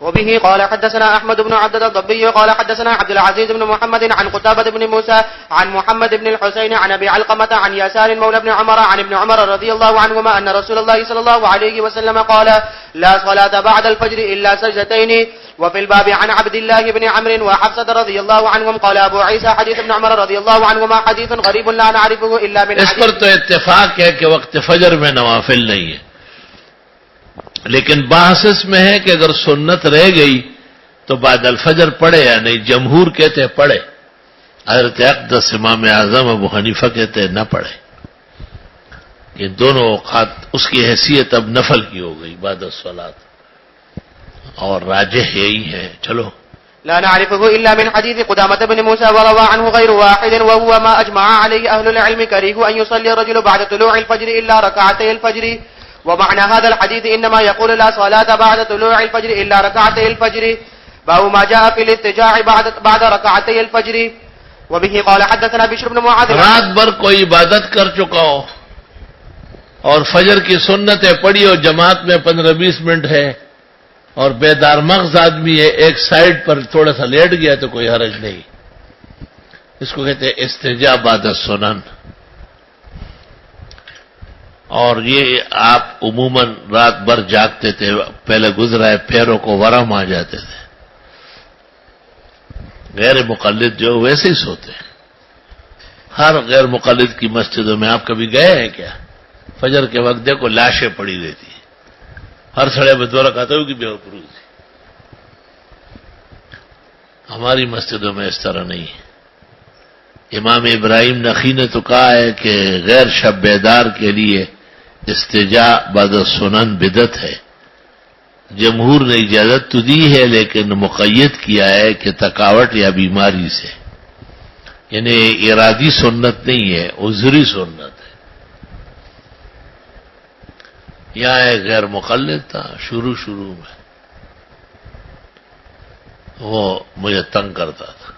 Speaker 2: وبه قال حدثنا احمد بن عبد الضبي قال حدثنا عبد العزيز بن محمد عن قتابة بن موسى عن محمد بن الحسين عن ابي علقمة عن يسار مولى بن عمر عن ابن عمر رضي الله عنهما ان رسول الله صلى الله عليه وسلم قال لا صلاة بعد الفجر الا سجدتين. وفي الباب عن عبد الله بن عمرو وحفصة رضي الله عنهم قال ابو عيسى حديث ابن عمر رضي الله عنهما حديث غريب لا نعرفه الا من
Speaker 1: اس پر تو اتفاق ہے کہ وقت فجر میں نوافل نہیں ہے، لیکن بحث میں ہے کہ اگر سنت رہ گئی تو بعد الفجر پڑھے یا نہیں. جمہور کہتے ہیں پڑھے، حضرت اقدس امام اعظم ابو حنیفہ کہتے ہیں نہ پڑھے. یہ دونوں اوقات اس کی حیثیت اب نفل کی ہو گئی بعد الصلاۃ، اور راجح یہی ہے. چلو
Speaker 2: لا نعرفه إلا من حديث قدامة بن موسى وروى عنه غير واحد وهو ما أجمع عليه أهل العلم كريه أن يصلي الرجل بعد طلوع الفجر إلا ركعتي الفجر. ومعنى هذا الحديث إنما يقول لا صلاة بعد طلوع الفجر إلا ركعتي الفجر. باب ما جاء في الاضطجاع بعد ركعتي الفجر. وبه قال حدثنا بشر بن معاذ
Speaker 1: رات بھر کوئی عبادت کر چکا ہو اور فجر کی سنتیں پڑھی ہو، جماعت میں 15-20 منٹ ہے اور بیدار مغز آدمی ہے، ایک سائڈ پر تھوڑا سا لیٹ گیا تو کوئی حرج نہیں. اس کو کہتے ہیں استجاع بعد السنن. اور یہ آپ عموماً رات بھر جاگتے تھے، پہلے گزرا ہے پیروں کو ورم آ جاتے تھے. غیر مقلد جو ویسے ہی سوتے ہیں. ہر غیر مقلد کی مسجدوں میں آپ کبھی گئے ہیں کیا؟ فجر کے وقت دیکھو لاشیں پڑی رہتی ہیں، ہر سڑے میں دو رکعت ہوگی بے پروز. ہماری مسجدوں میں اس طرح نہیں ہے. امام ابراہیم نخعی نے تو کہا ہے کہ غیر شب بیدار کے لیے استجاع بعد السنن بدعت ہے. جمہور نے اجازت تو دی ہے لیکن مقید کیا ہے کہ تھکاوٹ یا بیماری سے، یعنی ارادی سنت نہیں ہے، عذری سنت ہے. یہاں ایک غیر مقلد تھا شروع میں، وہ مجھے تنگ کرتا تھا.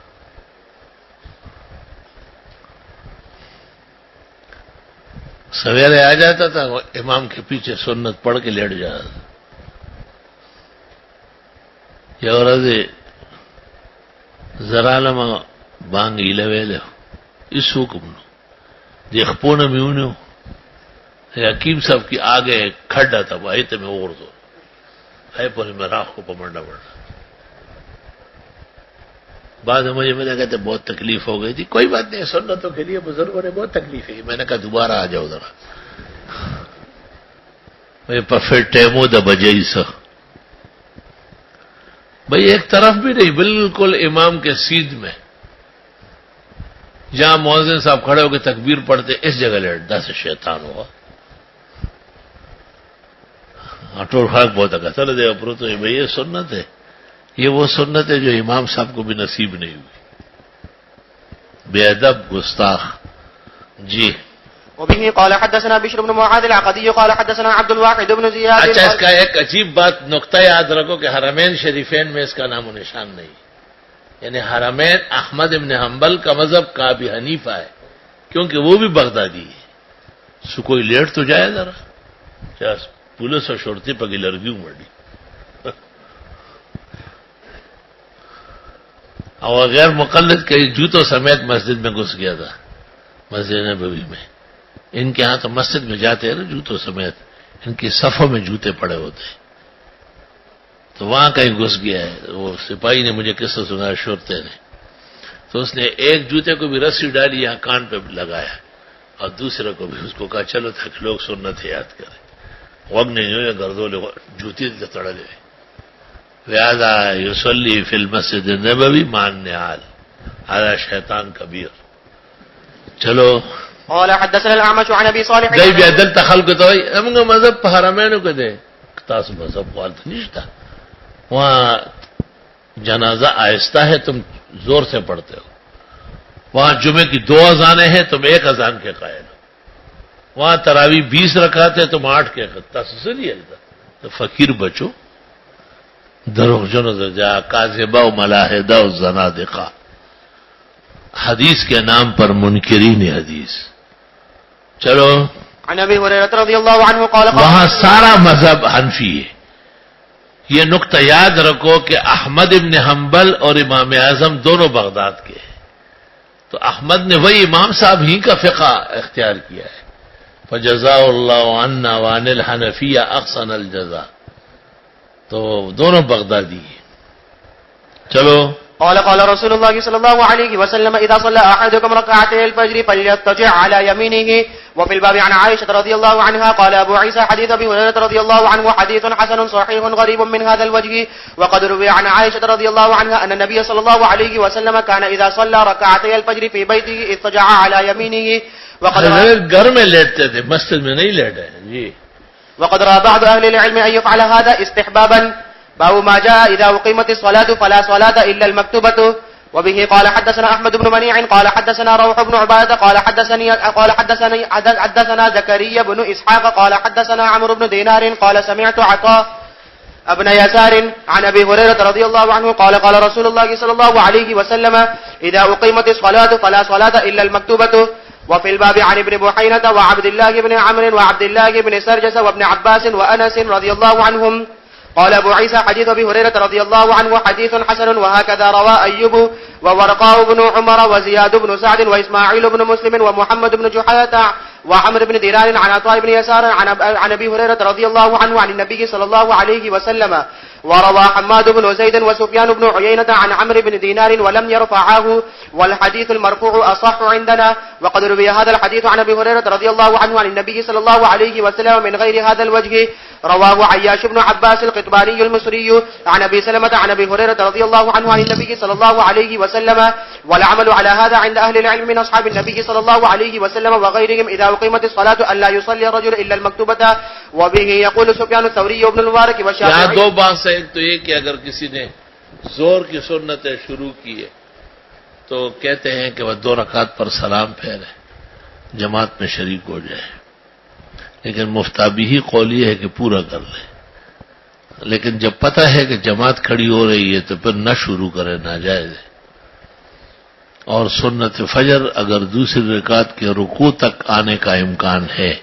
Speaker 1: سویرے آ جاتا تھا، وہ امام کے پیچھے سنت پڑھ کے لیٹ جاتا تھا. یا ورځ زرالما باندې لویلو اس حکم نو دیکھپونه میونو حکیم صاحب کی آگے کھڈا تھا، وہی تو میں اور دو ہے پر میں راہ کو پمڑنا پڑا. بعد مجھے کہتے بہت تکلیف ہو گئی تھی. کوئی بات نہیں، سنتوں کے لیے بزرگوں نے بہت تکلیف ہے. میں نے کہا دوبارہ آ جاؤ ذرا. یہ پھر ٹیمو دا بجئی سا بھئی ایک طرف بھی نہیں، بالکل امام کے سیدھ میں جہاں مؤذن صاحب کھڑے ہو کے تکبیر پڑھتے اس جگہ لیٹتا سے شیطان ہوا اٹور خاک بہت اگا چلو دے اپرو تو بھئی یہ سنت ہے، یہ وہ سنت ہے جو امام صاحب کو بھی نصیب نہیں ہوئی، بے ادب گستاخ. جی
Speaker 2: وبه قال حدثنا بشر بن معاذ العقدي قال حدثنا عبد الواحد بن زياد.
Speaker 1: اچھا، اس کا ایک عجیب بات نقطہ یاد رکھو کہ حرمین شریفین میں اس کا نام و نشان نہیں، یعنی حرمین احمد ابن حنبل کا مذہب کا ابی حنیفہ ہے، کیونکہ وہ بھی بغدادی ہے. سو کوئی لیٹ تو جائے ذرا، کیا پولیس اور شرطی پکی لڑکیوں مڑی اور غیر مقلد کئی جوتوں سمیت مسجد میں گھس گیا تھا، مسجد نبوی میں. ان کے ہاں تو مسجد میں جاتے ہیں نا جوتوں سمیت، ان کی صفوں میں جوتے پڑے ہوتے ہیں، تو وہاں کہیں گھس گیا ہے. وہ سپاہی نے مجھے قصہ سنا شرطے نے، تو اس نے ایک جوتے کو بھی رسی ڈالی یہاں کان پہ لگایا اور دوسرے کو بھی، اس کو کہا چلو تاکہ لوگ سنت یاد کریں. وقت نہیں ہوئے گردوں جوتی تڑ لے لہذا یصلی فی المسجد النبوی مان نعال هذا شیطان کبیر. چلو
Speaker 2: قال حدثنا الاعمش عن ابي صالح
Speaker 1: گئی بھی عدل تخلق تو ہم مذہب حرمینوں کو دے تاس مذہب والت نہیں، وہاں جنازہ آہستہ ہے تم زور سے پڑھتے ہو، وہاں جمعے کی 2 اذانیں ہیں تم 1 اذان کے قائل ہو، وہاں تراویح 20 رکعت ہے تم 8 کے تسلی. تو فقیر بچو دروغجن جا کاذبہ و ملاحدہ و زنادقہ، حدیث کے نام پر منکرین حدیث. چلو
Speaker 2: عن ابي هريره رضي الله عنه قال
Speaker 1: وہاں سارا مذہب حنفی ہے. یہ نقطہ یاد رکھو کہ احمد ابن حنبل اور امام اعظم دونوں بغداد کے ہیں، تو احمد نے وہی امام صاحب ہی کا فقہ اختیار کیا ہے. فجزاء اللہ عنا وعن الحنفیہ احسن الجزاء، تو دونوں بغدادی ہیں. چلو
Speaker 2: قال قال رسول الله صلى الله عليه وسلم اذا صلى احدكم ركعتي الفجر فليضطجع على يمينه. وفي الباب عن عائشة رضي الله عنها قال ابو عيسى حديث ابي هريرة رضي الله عنه حديث حسن صحيح غريب من هذا الوجه. وقد روي عن عائشة رضي الله عنها ان النبي صلى الله عليه وسلم كان اذا صلى ركعتي الفجر في بيته اضطجع على يمينه. وقد
Speaker 1: گھر میں لیٹتے تھے، مسجد میں نہیں لیٹے. جی
Speaker 2: وقد رأى بعض اهل العلم ان يفعل هذا استحبابا. باب ما جاء اذا اقيمت الصلاة فلا صلاة الا المكتوبة. وبه قال حدثنا احمد بن منيع قال حدثنا روح بن عبادة قال حدثنا زكريا بن اسحاق قال حدثنا عمرو بن دينار قال سمعت عطاء ابن يسار عن ابي هريرة رضي الله عنه قال قال رسول الله صلى الله عليه وسلم اذا اقيمت الصلاة فلا صلاة الا المكتوبة. وفي الباب عن ابن بحينة وعبد الله بن عمرو وعبد الله بن سرجس وابن عباس وانس رضي الله عنهم. قال ابو عيسى حديث ابي هريرة رضي الله عنه حديث حسن. وهكذا روى ايوب وورقاء بن عمر وزياد بن سعد واسماعيل بن مسلم ومحمد بن جحية وعمر بن دينار عن عطاء بن يسار عن ابي هريرة رضي الله عنه عن النبي صلى الله عليه وسلم. وروى حماد بن زيد وسفيان بن عيينة عن عمرو بن دينار ولم يرفعاه والحديث المرفوع أصح عندنا. وقد روي هذا الحديث عن ابي هريرة رضي الله عنه عن النبي صلى الله عليه وسلم من غير هذا الوجه. رواه عياش بن عباس القطباني المصري عن ابي سلمة عن ابي هريرة رضي الله عنه عن النبي صلى الله عليه وسلم. والعمل على هذا عند اهل العلم من اصحاب النبي صلى الله عليه وسلم وغيرهم اذا اقيمت الصلاة الا يصلي الرجل الا المكتوبة. وبه يقول سفيان الثوري وابن المبارك والشافعي.
Speaker 1: یہاں 2 بات سے، ایک تو یہ کہ اگر کسی نے زور کی سنتیں شروع کی ہے تو کہتے ہیں کہ وہ 2 رکعت پر سلام پھیرے، جماعت میں شریک ہو جائے. لیکن مفتابی ہی قول یہ ہے کہ پورا کر لے. لیکن جب پتہ ہے کہ جماعت کھڑی ہو رہی ہے تو پھر نہ شروع کرے، ناجائز ہے. اور سنت فجر اگر دوسری رکعت کے رکوع تک آنے کا امکان ہے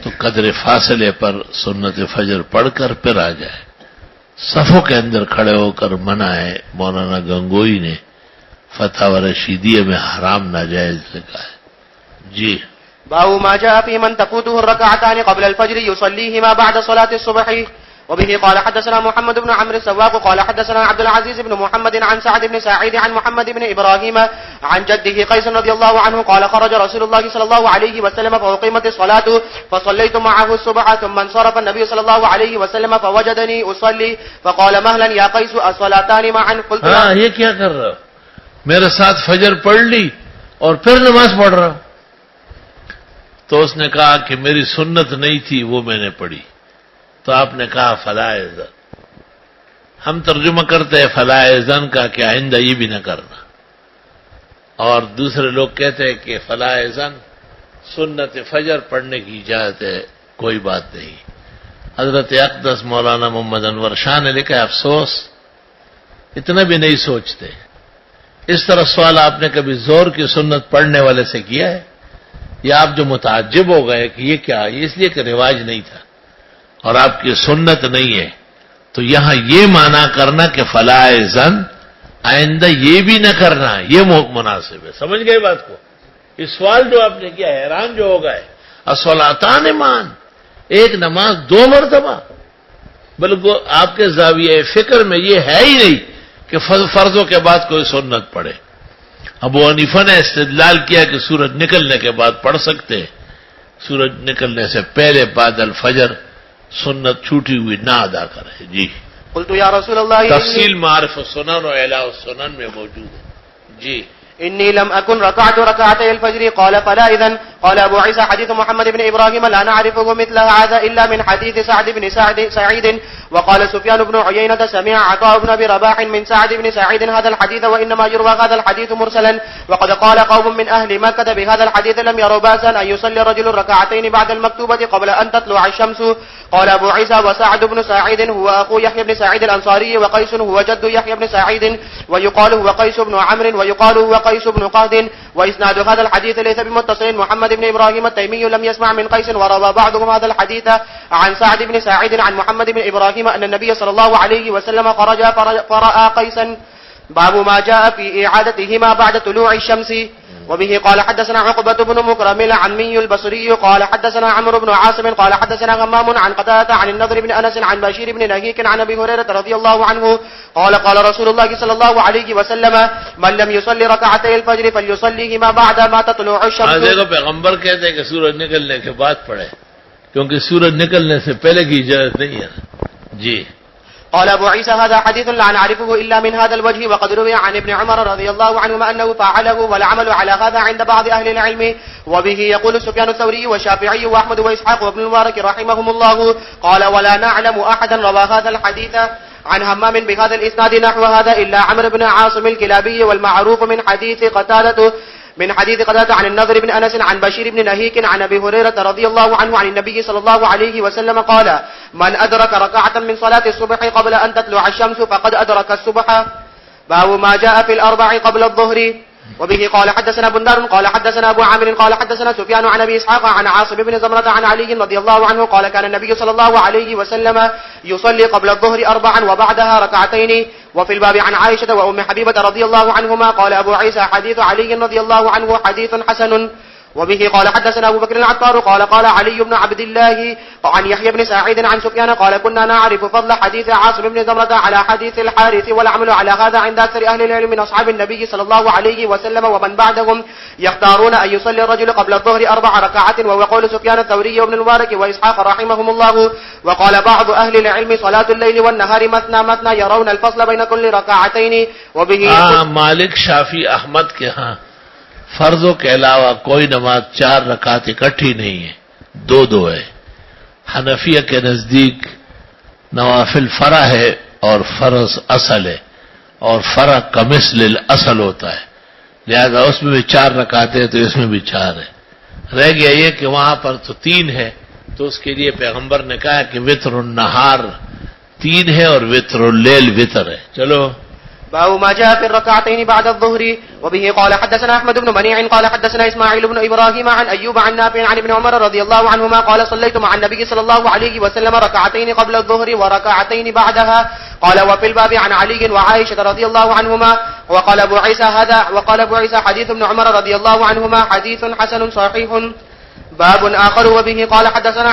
Speaker 1: تو قدر فاصلے پر سنت فجر پڑھ کر پھر آ جائے. صفوں کے اندر کھڑے ہو کر منع ہے. مولانا گنگوئی نے فتاوی رشیدیہ میں حرام ناجائز لکھا ہے. جی
Speaker 2: باب ما جاء في من تفوته الركعتان قبل الفجر يصليهما بعد صلاة الصبح. وبه قال حدثنا محمد بن عمرو السواق قال حدثنا عبد العزيز بن محمد عن سعد بن سعيد عن محمد بن إبراهيم عن جده قيس رضي الله عنه قال خرج رسول الله صلى الله عليه وسلم فأقيمت الصلاة فصليت معه الصبح ثم انصرف النبي صلى الله عليه وسلم فوجدني أصلي فقال مهلا يا قيس الصلاتان معا قلت
Speaker 1: یہ کیا کر رہا ہو؟ میرے ساتھ فجر پڑھ لی اور پھر نماز پڑھ رہا. تو اس نے کہا کہ میری سنت نہیں تھی وہ میں نے پڑھی. تو آپ نے کہا فلا اذن. ہم ترجمہ کرتے ہیں فلا اذن کا کہ آئندہ یہ بھی نہ کرنا, اور دوسرے لوگ کہتے ہیں کہ فلا اذن سنت فجر پڑھنے کی اجازت ہے, کوئی بات نہیں. حضرت اقدس مولانا محمد انور شاہ نے لکھا افسوس اتنا بھی نہیں سوچتے. اس طرح سوال آپ نے کبھی زور کی سنت پڑھنے والے سے کیا ہے؟ یا آپ جو متعجب ہو گئے کہ یہ کیا, اس لیے کہ رواج نہیں تھا اور آپ کی سنت نہیں ہے. تو یہاں یہ معنی کرنا کہ فلا اذن آئندہ یہ بھی نہ کرنا, یہ مناسب ہے. سمجھ گئے بات کو؟ اس سوال جو آپ نے کیا, حیران جو ہو گئے. الصلاۃان مان, ایک نماز 2 مرتبہ, بلکہ آپ کے زاویہ فکر میں یہ ہے ہی نہیں کہ فرضوں کے بعد کوئی سنت پڑھے. ابو حنیفہ نے استدلال کیا کہ سورج نکلنے کے بعد پڑھ سکتے, سورج نکلنے سے پہلے بعد الفجر سنت چھوٹی ہوئی نہ ادا کرے. جی
Speaker 2: قلت یا رسول اللہ
Speaker 1: تفصیل معرف السنن و اعلاء السنن میں موجود ہے. جی
Speaker 2: إني لم أكن ركعت ركعتي الفجر قال فلا إذن. قال أبو عيسى حديث محمد بن إبراهيم لا نعرفه مثل هذا إلا من حديث سعد بن سعيد. وقال سفيان بن عيينة سمع عطاء بن أبي رباح من سعد بن سعيد هذا الحديث وإنما يروى هذا الحديث مرسلا. وقد قال قوم من أهل مكة بهذا الحديث لم يروا بأسا أن يصلي الرجل ركعتين بعد المكتوبة قبل أن تطلع الشمس. قال أبو عيسى وسعد بن سعيد هو أخو يحيى بن سعيد الأنصاري وقيس هو جد يحيى بن سعيد ويقال هو قيس بن عمرو ويقال هو قيس بن قهد. وإسناد هذا الحديث ليس بمتصل. محمد بن إبراهيم التيمي لم يسمع من قيس وروى بعضهم هذا الحديث عن سعد بن سعيد عن محمد بن إبراهيم أن النبي صلى الله عليه وسلم خرج فرأى قيسا. باب ما جاء في إعادتهما بعد طلوع الشمس. وبه قال حدثنا عقبة بن مكرم العمي البصري قال حدثنا عمرو بن عاصم قال حدثنا غمام عن قتادة عن النضر بن أنس عن بشير بن نهيك عن أبي هريرة رضي الله عنه قال قال رسول الله صلى الله عليه وسلم من لم يصلي ركعتي الفجر فليصليهما بعد ما تطلع الشمس.
Speaker 1: دیکھو پیغمبر کہتے ہیں کہ سورج نکلنے کے بعد پڑھے, کیونکہ سورج نکلنے سے پہلے کی اجازت نہیں ہے. جی
Speaker 2: قال أبو عيسى هذا حديث لا نعرفه إلا من هذا الوجه. وقد روي عن ابن عمر رضي الله عنهما أنه فعله والعمل على هذا عند بعض أهل العلم. وبه يقول سفيان الثوري والشافعي وأحمد وإسحاق وابن المبارك رحمهم الله. قال ولا نعلم أحدا روى هذا الحديث عن همام بهذا الإسناد نحو هذا إلا عمرو بن عاصم الكلابي والمعروف من حديث قتادة عن النضر بن أنس عن بشير بن نهيك عن أبي هريرة رضي الله عنه عن النبي صلى الله عليه وسلم قال من أدرك ركعة من صلاة الصبح قبل أن تطلع الشمس فقد أدرك الصبح. باب ما جاء في الأربع قبل الظهر. وبه قال حدثنا بندار قال حدثنا أبو عامر قال حدثنا سفيان عن أبي إسحاق عن عاصم بن زمرة عن علي رضي الله عنه قال كان النبي صلى الله عليه وسلم يصلي قبل الظهر 4 وبعدها ركعتين. وفي الباب عن عائشة وأم حبيبة رضي الله عنهما. قال أبو عيسى حديث علي رضي الله عنه حديث حسن. وبه قال حدثنا أبو بكر العطار قال علي بن عبد الله عن يحيى بن سعيد عن سفيان قال كنا نعرف فضل حديث عاصم بن زمرة على حديث الحارث والعمل على هذا عند أكثر أهل العلم من أصحاب النبي صلى الله عليه وسلم ومن بعدهم يختارون أن يصلي الرجل قبل الظهر 4 ركعات وهو قول سفيان الثوري وابن المبارك وإسحاق رحمهم الله. وقال بعض أهل العلم صلاة الليل والنهار مثنى مثنى يرون الفصل بين كل ركعتين. وبه
Speaker 1: مالک شافی احمد کے ہاں فرضوں کے علاوہ کوئی نماز 4 رکعت اکٹھی نہیں ہے, 2 ہے. حنفیہ کے نزدیک نوافل فرع ہے اور فرض اصل ہے, اور فرع کمثل الاصل ہوتا ہے, لہذا اس میں بھی 4 رکعتیں ہیں تو اس میں بھی 4 ہے. رہ گیا یہ کہ وہاں پر تو 3 ہے, تو اس کے لیے پیغمبر نے کہا کہ وتر النہار 3 ہے اور وتر اللیل وتر ہے. چلو
Speaker 2: باب ما جاء في الركعتين بعد الظهر. وبه قال حدثنا أحمد بن منيع قال حدثنا إسماعيل بن إبراهيم عن أيوب عن نافع عن ابن عمر رضي الله عنهما قال صليت مع النبي صلى الله عليه وسلم ركعتين قبل الظهر وركعتين بعدها. قال وفي الباب عن علي وعائشة رضي الله عنهما. وقال أبو عيسى حديث ابن عمر رضي الله عنهما حديث حسن صحيح. باب آخر وبه قال حدثنا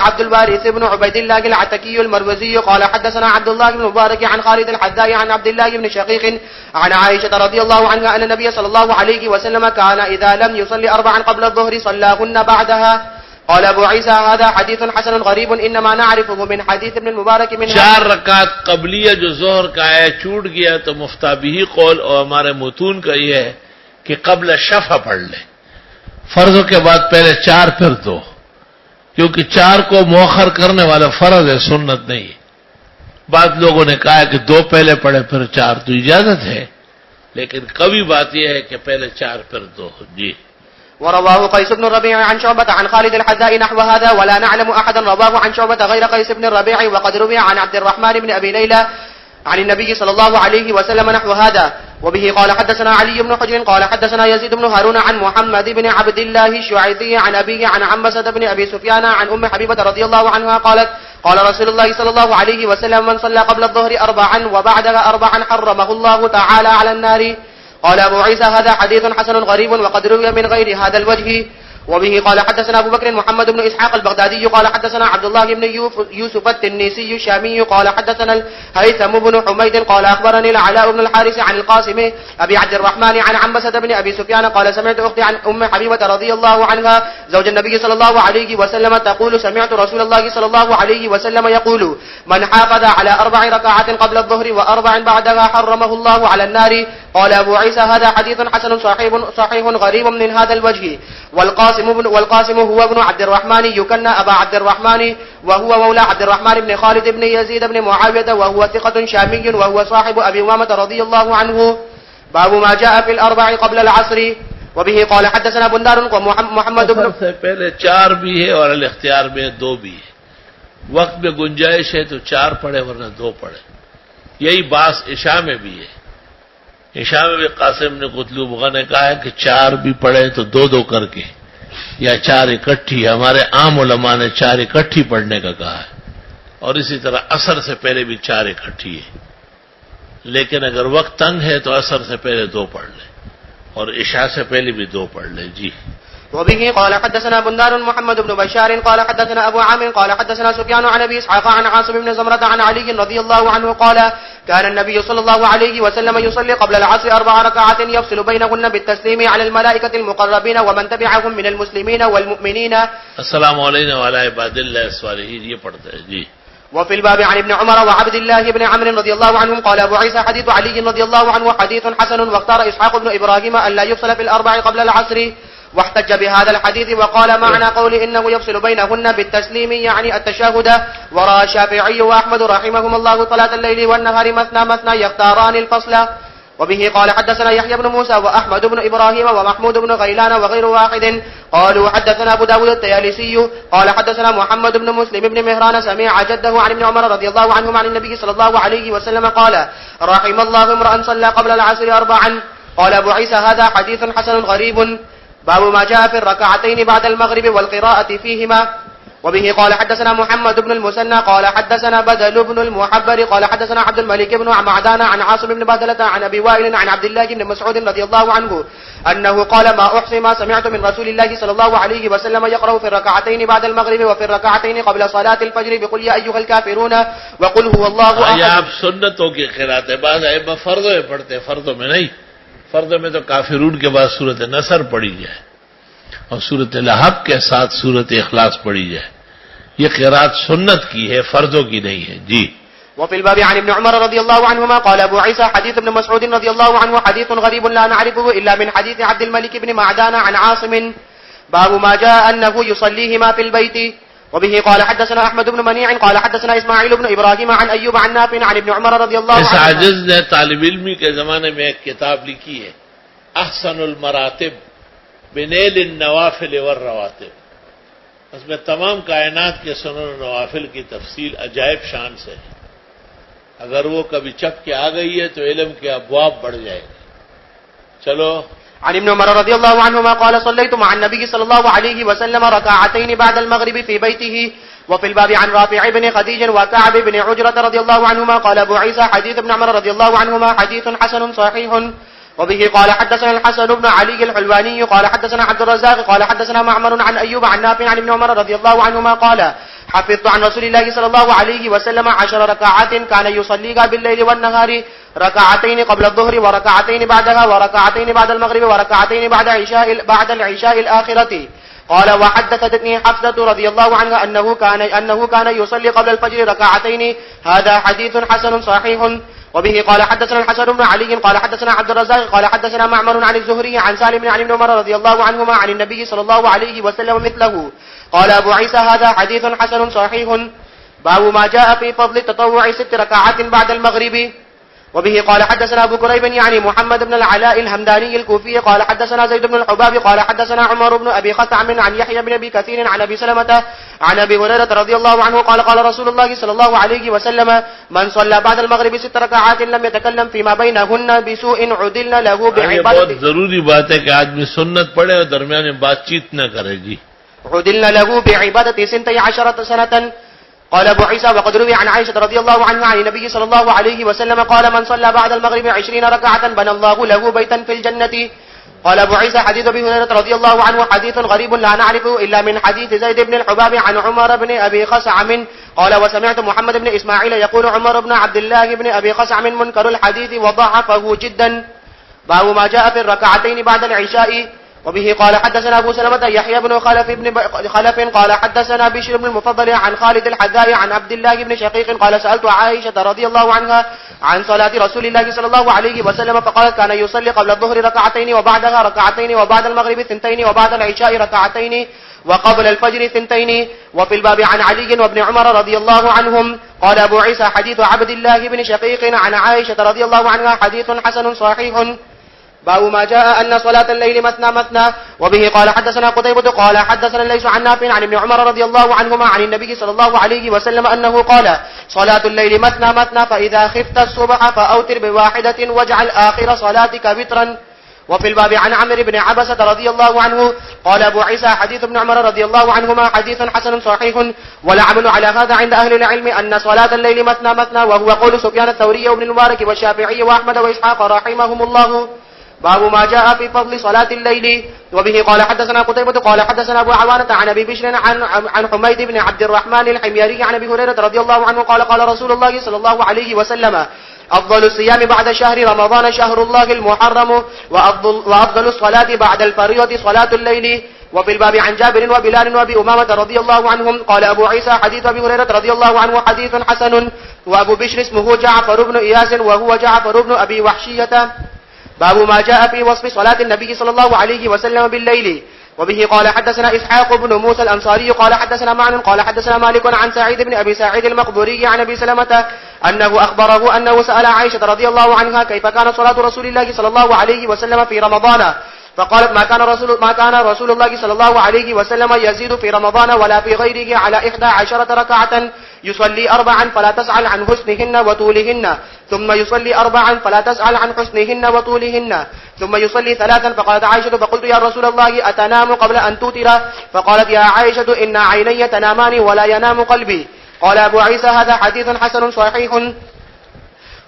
Speaker 2: عبد الوارث بن عبيد الله العتكي المروزي قال حدثنا عبد الله بن مبارك عن خالد الحذاء عن عبد الله بن شقيق عن عائشة رضي الله عنها أن النبي صلى الله عليه وسلم كان إذا لم يصلي أربعا قبل الظهر صلاهن بعدها. قال ابو عيسى هذا حديث حسن غريب انما نعرفه من حديث ابن المبارك من
Speaker 1: 4 رکعت قبلیہ جو ظہر کا ہے چھوٹ گیا تو مفتابی قول اور ہمارے متون کا یہ ہے کہ قبل شفع پڑھ لے، فرض کے بعد پہلے 4 پھر 2، کیونکہ 4 کو مؤخر کرنے والا فرض ہے، سنت نہیں. بعض لوگوں نے کہا کہ 2 پہلے پڑھے پھر 4، تو اجازت ہے، لیکن قوی بات یہ ہے کہ پہلے 4 پھر 2. جی.
Speaker 2: ورواه قيس بن الربيع عن شعبة عن خالد الحذاء نحو هذا ولا نعلم أحدا رواه عن شعبة غير قيس بن الربيع وقد روي عن عبد الرحمن بن أبي ليلى عن النبي صلى الله عليه وسلم نحو هذا. وبه قال حدثنا علي بن حجر قال حدثنا يزيد بن هارون عن محمد بن عبد الله الشعيبي عن أبيه عن عنبسة بن أبي سفيان عن أم حبيبة رضي الله عنها قالت قال رسول الله صلى الله عليه وسلم من صلى قبل الظهر 4 وبعدها 4 حرمه الله تعالى على النار. قال ابو عيسى هذا حديث حسن غريب وقد روي من غير هذا الوجه. وبه قال حدثنا ابو بكر محمد بن اسحاق البغدادي قال حدثنا عبد الله بن يوسف التنيسي الشامي قال حدثنا الهيثم بن حميد قال اخبرني العلاء بن الحارث عن القاسم ابي عبد الرحمن عن عنبسة بن ابي سفيان قال سمعت اختي عن ام حبيبة رضي الله عنها زوج النبي صلى الله عليه وسلم تقول سمعت رسول الله صلى الله عليه وسلم يقول من حافظ على 4 ركعات قبل الظهر و4 بعدها حرمه الله على النار. قال ابو عيسى هذا حديث حسن صحيح غريب من هذا الوجه. والقاسم هو ابن عبد الرحمن يكنى أبا عبد الرحمن وهو مولى عبد الرحمن بن خالد بن يزيد بن معاوية وهو ثقة شامي وهو صاحب أبي أمامة رضي الله عنه. باب ما جاء في 4 قبل العصر. وبه قال حدثنا بندار ومحمد بن
Speaker 1: سے پہلے 4 بھی ہے اور الاختیار میں 2 بھی ہے. وقت میں گنجائش ہے تو 4 پڑھے ورنہ 2 پڑھے. یہی باس عشاء میں بھی ہے. عشاء میں بھی قاسم نے قطلو بغا نے کہا ہے کہ 4 بھی پڑھے تو 2 کر کے، یا 4 اکٹھی. ہمارے عام علماء نے 4 اکٹھی پڑھنے کا کہا ہے، اور اسی طرح عصر سے پہلے بھی 4 اکٹھی ہے. لیکن اگر وقت تنگ ہے تو عصر سے پہلے 2 پڑھ لیں اور عشاء سے پہلے بھی 2 پڑھ لیں. جی.
Speaker 2: وبه قال حدثنا بندار محمد بن بشار قال حدثنا ابو عامر قال حدثنا سفيان عن ابي اسحاق عن عاصم بن زمرة عن علي رضي الله عنه قال كان النبي صلى الله عليه وسلم يصلي قبل العصر 4 ركعات يفصل بينهن بالتسليم على الملائكة المقربين ومن تبعهم من المسلمين والمؤمنين.
Speaker 1: السلام علیکم وعلی عباد اللہ الصالحین، یہ پڑھتے ہیں. جی.
Speaker 2: وفي الباب عن ابن عمر وعبد الله بن عمرو رضي الله عنهم قال ابو عيسى حديث علي رضي الله عنه حديث حسن واختار اسحاق بن ابراهيم الا يفصل في 4 قبل العصر واحتج بهذا الحديث وقال معنى قول انه يفصل بينهن بالتسليم يعني التشهد. وراى الشافعي واحمد رحمهم الله صلاة الليل والنهار مثنى مثنى يختاران الفصل. وبه قال حدثنا يحيى بن موسى واحمد بن ابراهيم ومحمود بن غيلان وغير واحد قالوا حدثنا ابو داود الطيالسي قال حدثنا محمد بن مسلم بن مهران سمع جده عن ابن عمر رضي الله عنهما عن النبي صلى الله عليه وسلم قال رحم الله امرا صلى قبل العصر 4. قال ابو عيسى هذا حديث حسن غريب. باب ما جاء في الركعتين بعد المغرب والقراءة فيهما. وبه قال حدثنا محمد بن المثنى قال حدثنا بدل بن المحبر قال حدثنا عبد الملك بن معدان عن عاصم بن بهدلة عن ابي وائل عن عبد الله بن مسعود رضي الله عنه انه قال ما احصي ما سمعت من رسول الله صلى الله عليه وسلم يقرأ في الركعتين بعد المغرب وفي الركعتين قبل صلاة الفجر بقل يا ايها الكافرون وقل هو الله احد.
Speaker 1: آپ سنتوں کی قرات ہے، بعض ائمہ فرضوں میں پڑھتے ہیں، فرضوں میں نہیں. فرضوں میں تو کافرون کے بعد سورۃ نصر پڑھی جائے اور سورۃ لہب کے ساتھ سورۃ اخلاص پڑھی جائے. یہ قرات سنت کی ہے، فرضوں کی نہیں ہے. جی.
Speaker 2: وفي الباب عن ابن عمر رضي الله عنهما قال ابو عيسى حديث ابن مسعود رضي الله عنه حديث غريب لا نعرفه الا من حديث عبد الملك بن معدان عن عاصم. باب ما جاء انه يصليهما في البيت. وبه قال حدثنا احمد بن منيع قال حدثنا اسماعيل بن ابراهيم عن ايوب عن نافع عن ابن عمر رضي الله عنه.
Speaker 1: اس عاجز نے طالب علمی کے زمانے میں ایک کتاب لکھی ہے، احسن المراتب بنیل النوافل والرواتب. اس میں تمام کائنات کے سنن و نوافل کی تفصیل عجائب شان سے ہے. اگر وہ کبھی چپ کے آ گئی ہے تو علم کے ابواب بڑھ جائیں گے. چلو.
Speaker 2: عن ابن عمر رضي الله عنهما قال صليت مع النبي صلى الله عليه وسلم ركعتين بعد المغرب في بيته. وفي الباب عن رافع بن خديج وكعب بن عجرة رضي الله عنهما قال ابو عيسى حديث ابن عمر رضي الله عنهما حديث حسن صحيح. وبه قال حدثنا الحسن بن علي الحلواني قال حدثنا عبد الرزاق قال حدثنا معمر عن أيوب عن نافع عن ابن عمر رضي الله عنهما قال حفظت عن رسول الله صلى الله عليه وسلم 10 ركعات كان يصليها بالليل والنهار، ركعتين قبل الظهر وركعتين بعدها وركعتين بعد المغرب وركعتين بعد العشاء الآخرة. قال وحدثتني حفصة رضي الله عنها أنه كان يصلي قبل الفجر ركعتين. هذا حديث حسن صحيح. وبه قال حدثنا الحسن بن علي قال حدثنا عبد الرزاق قال حدثنا معمر عن الزهري عن سالم عن ابن عمر رضي الله عنهما عن النبي صلى الله عليه وسلم مثله. قال أبو عيسى هذا حديث حسن صحيح. باب ما جاء في فضل التطوع 6 ركعات بعد المغرب. وبه قال حدثنا أبو كريب يعني محمد بن العلاء الهمداني الكوفي قال حدثنا زيد بن الحباب قال حدثنا عمر بن أبي خثعم عن يحيى بن أبي كثير عن أبي سلمة عن أبي هريرة رضي الله عنه قال قال رسول الله صلى الله عليه وسلم من صلى بعد المغرب 6 ركعات لم يتكلم فيما بينهن بسوء عدلن له بعبادته.
Speaker 1: بہت ضروری بات ہے کہ آدمی سنت پڑھے اور درمیان میں بات چیت نہ کرے. جی
Speaker 2: عدلن له بعبادة 12 سنة. قال أبو عيسى وقد روي عن عائشة رضي الله عنها عن النبي صلى الله عليه وسلم قال من صلى بعد المغرب 20 ركعة بنى الله له بيتا في الجنة. قال أبو عيسى حديث أبي هريرة رضي الله عنه حديث غريب لا نعرفه إلا من حديث زيد بن الحباب عن عمر بن أبي خثعم. قال وسمعت محمد بن إسماعيل يقول عمر بن عبد الله بن أبي خثعم منكر الحديث وضعفه جدا. باب ما جاء في الركعتين بعد العشاء. وبه قال حدثنا أبو سلمة يحيى بن خلف قال حدثنا بشر بن المفضل عن خالد الحذاء عن عبد الله بن شقيق قال سألت عائشة رضي الله عنها عن صلاة رسول الله صلى الله عليه وسلم فقالت كان يصلي قبل الظهر 2 وبعدها 2 وبعد المغرب 2 وبعد العشاء 2 وقبل الفجر 2. وفي الباب عن علي وابن عمر رضي الله عنهم. قال أبو عيسى حديث عبد الله بن شقيق عن عائشة رضي الله عنها حديث حسن صحيح. باب ما جاء أن صلاة الليل مثنى. وبه قال حدثنا قتيبة قال حدثنا ليس عن نافع عن ابن عمر رضي الله عنهما عن النبي صلى الله عليه وسلم أنه قال صلاة الليل مثنى فإذا خفت الصبح فأوتر ب1 واجعل آخر صلاتك وترا. وفي الباب عن عمرو بن عبسة رضي الله عنه. قال أبو عيسى حديث ابن عمر رضي الله عنهما حديث حسن صحيح. والعمل على هذا عند أهل العلم أن صلاة الليل مثنى وهو قول سفيان الثوري وابن المبارك والشافعي وأحمد وإسحاق رحمهم الله. باب ما جاء في فضل صلاة الليل. وبه قال حدثنا قتيبة قال حدثنا أبو عوانة عن أبي بشر عن حميد بن عبد الرحمن الحميري عن أبي هريرة رضي الله عنه قال قال رسول الله صلى الله عليه وسلم أفضل الصيام بعد شهر رمضان شهر الله المحرم وأفضل الصلاة بعد الفريضة صلاة الليل. وفي الباب عن جابر وبلال وأبي أمامة رضي الله عنهم. قال أبو عيسى حديث أبي هريرة رضي الله عنه حديث حسن. وأبو بشر اسمه جعفر بن إياس وهو جعفر بن أبي وحشية. باب ما جاء في وصف صلاة النبي صلى الله عليه وسلم بالليل. وبه قال حدثنا إسحاق بن موسى الأنصاري قال حدثنا معن قال حدثنا مالك عن سعيد بن أبي سعيد المقبوري عن أبي سلمة أنه أخبره أنه سأل عائشة رضي الله عنها كيف كانت صلاة رسول الله صلى الله عليه وسلم في رمضان. فقالت ما كان رسول الله صلى الله عليه وسلم يزيد في رمضان ولا في غيره على 11 ركعة يصلي 4 فلا تسأل عن حسنهن وطولهن ثم يصلي 4 فلا تسأل عن حسنهن وطولهن ثم يصلي 3. فقالت عائشة فقلت يا رسول الله أتنام قبل أن توتر؟ فقالت يا عائشة إن عيني تنامان ولا ينام قلبي. قال أبو عيسى هذا حديث حسن صحيح.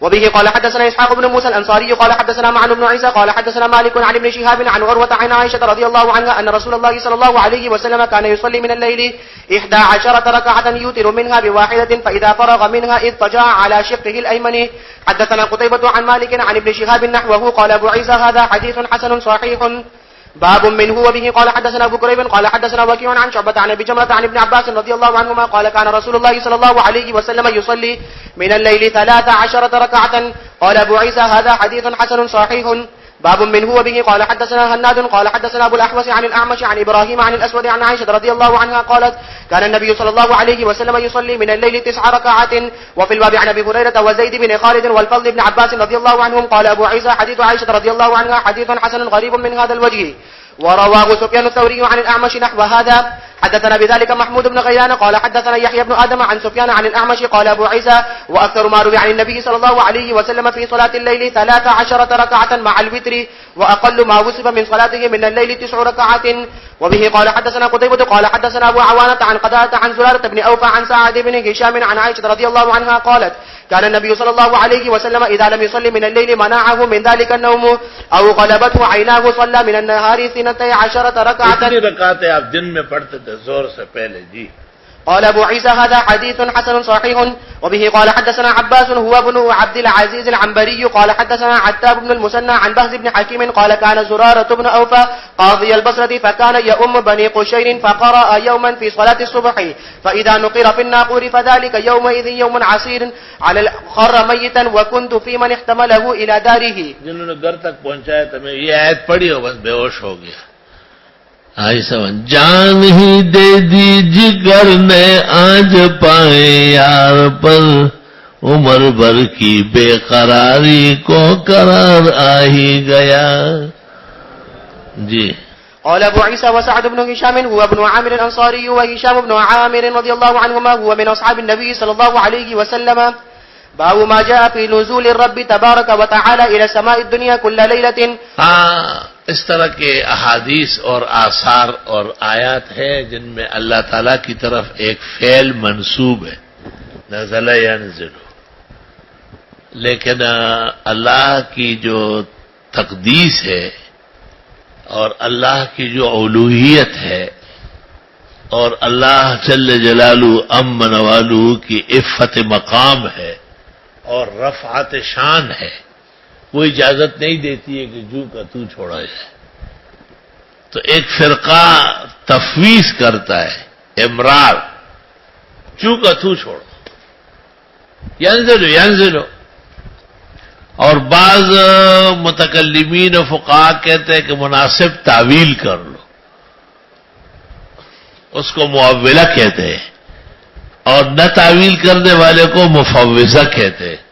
Speaker 2: وبه قال حدثنا إسحاق بن موسى الأنصاري قال حدثنا معن بن عيسى قال حدثنا مالك عن ابن شهاب عن عروة عن عائشة رضي الله عنها أن رسول الله صلى الله عليه وسلم كان يصلي من الليل 11 ركعة يوتر منها ب1 فإذا فرغ منها اضطجع على شقه الأيمن. حدثنا قتيبة عن مالك عن ابن شهاب نحوه. قال أبو عيسى هذا حديث حسن صحيح. باب منه. وبه قال حدثنا أبو كريب قال حدثنا وكيع عن شعبة عن أبي جمرة عن ابن عباس رضي الله عنهما قال كان رسول الله صلى الله عليه وسلم يصلي من الليل 13 ركعة. قال أبو عيسى هذا حديث حسن صحيح. باب منه. وبه قال حدثنا هناد قال حدثنا أبو الأحوص عن الأعمش عن إبراهيم عن الأسود عن عائشة رضي الله عنها قالت كان النبي صلى الله عليه وسلم يصلي من الليل 9 ركعات. وفي الباب عن أبي هريرة وزيد بن خالد والفضل بن عباس رضي الله عنهم. قال أبو عيسى حديث عائشة رضي الله عنها حديث حسن غريب من هذا الوجه. ورواه سفيان الثوري عن الأعمش نحو هذا. حدثنا بذلك محمود بن غيلان قال حدثنا يحيى بن آدم عن سفيان عن الأعمش. قال أبو عيسى وأكثر ما روي عن النبي صلى الله عليه وسلم في صلاة الليل 13 ركعة مع الوتر وأقل ما وصف من صلاته من الليل 9 ركعات. وبه قال حدثنا قتيبة قال حدثنا أبو عوانة عن قتادة عن زرارة بن أوفى عن سعد بن هشام عن عائشة رضي الله عنها قالت كان النبي صلى الله عليه وسلم إذا لم يصلي من الليل منعه من ذلك النوم أو غلبته عيناه صلى من النهار 12 ركعة.
Speaker 1: کتنی رکعتیں آپ دن میں پڑھتے تھے زور سے پہلے؟ جی.
Speaker 2: قال أبو عيسى هذا حديث حسن صحيح. وبه قال حدثنا عباس هو ابن عبد العزيز العنبري قال حدثنا عتاب بن المثنى عن بهز بن حكيم قال كان زرارة بن أوفى قاضي البصرة فكان يؤم بني قشير فقرأ يوما في صلاة الصبح فإذا نقر في الناقور فذلك يومئذ يوم عسير على خر ميتا وكنت في من احتمله إلى داره.
Speaker 1: جنہوں نے گھر تک پہنچایا تو میں یہ آیت پڑھی ہو بس بے ہوش ہو گیا. جان ہی دے دی جگر نے آج پائے یار پر عمر بھر کی بے قراری کو قرار آ ہی گیا. جی.
Speaker 2: قال أبو عيسى وسعد بن هشام هو ابن عامر الأنصاري وهشام بن عامر رضي الله عنهما هو من أصحاب النبي صلى الله عليه وسلم. باب ما جاء في نزول الرب تبارك وتعالى إلى سماء الدنيا كل ليلة.
Speaker 1: اس طرح کے احادیث اور آثار اور آیات ہیں جن میں اللہ تعالیٰ کی طرف ایک فعل منسوب ہے، نزل ینزل، لیکن اللہ کی جو تقدیس ہے اور اللہ کی جو الوہیت ہے اور اللہ جل جلالہ امن والو کی عفت مقام ہے اور رفعت شان ہے، وہ اجازت نہیں دیتی ہے کہ جو کا تو چھوڑا جائے. تو ایک فرقہ تفویض کرتا ہے، امرار، جو کا تو چھوڑو، ینزلو ینزلو. اور بعض متکلمین و فقہا کہتے ہیں کہ مناسب تعویل کر لو، اس کو معولہ کہتے ہیں، اور نہ تعویل کرنے والے کو مفوضہ کہتے ہیں.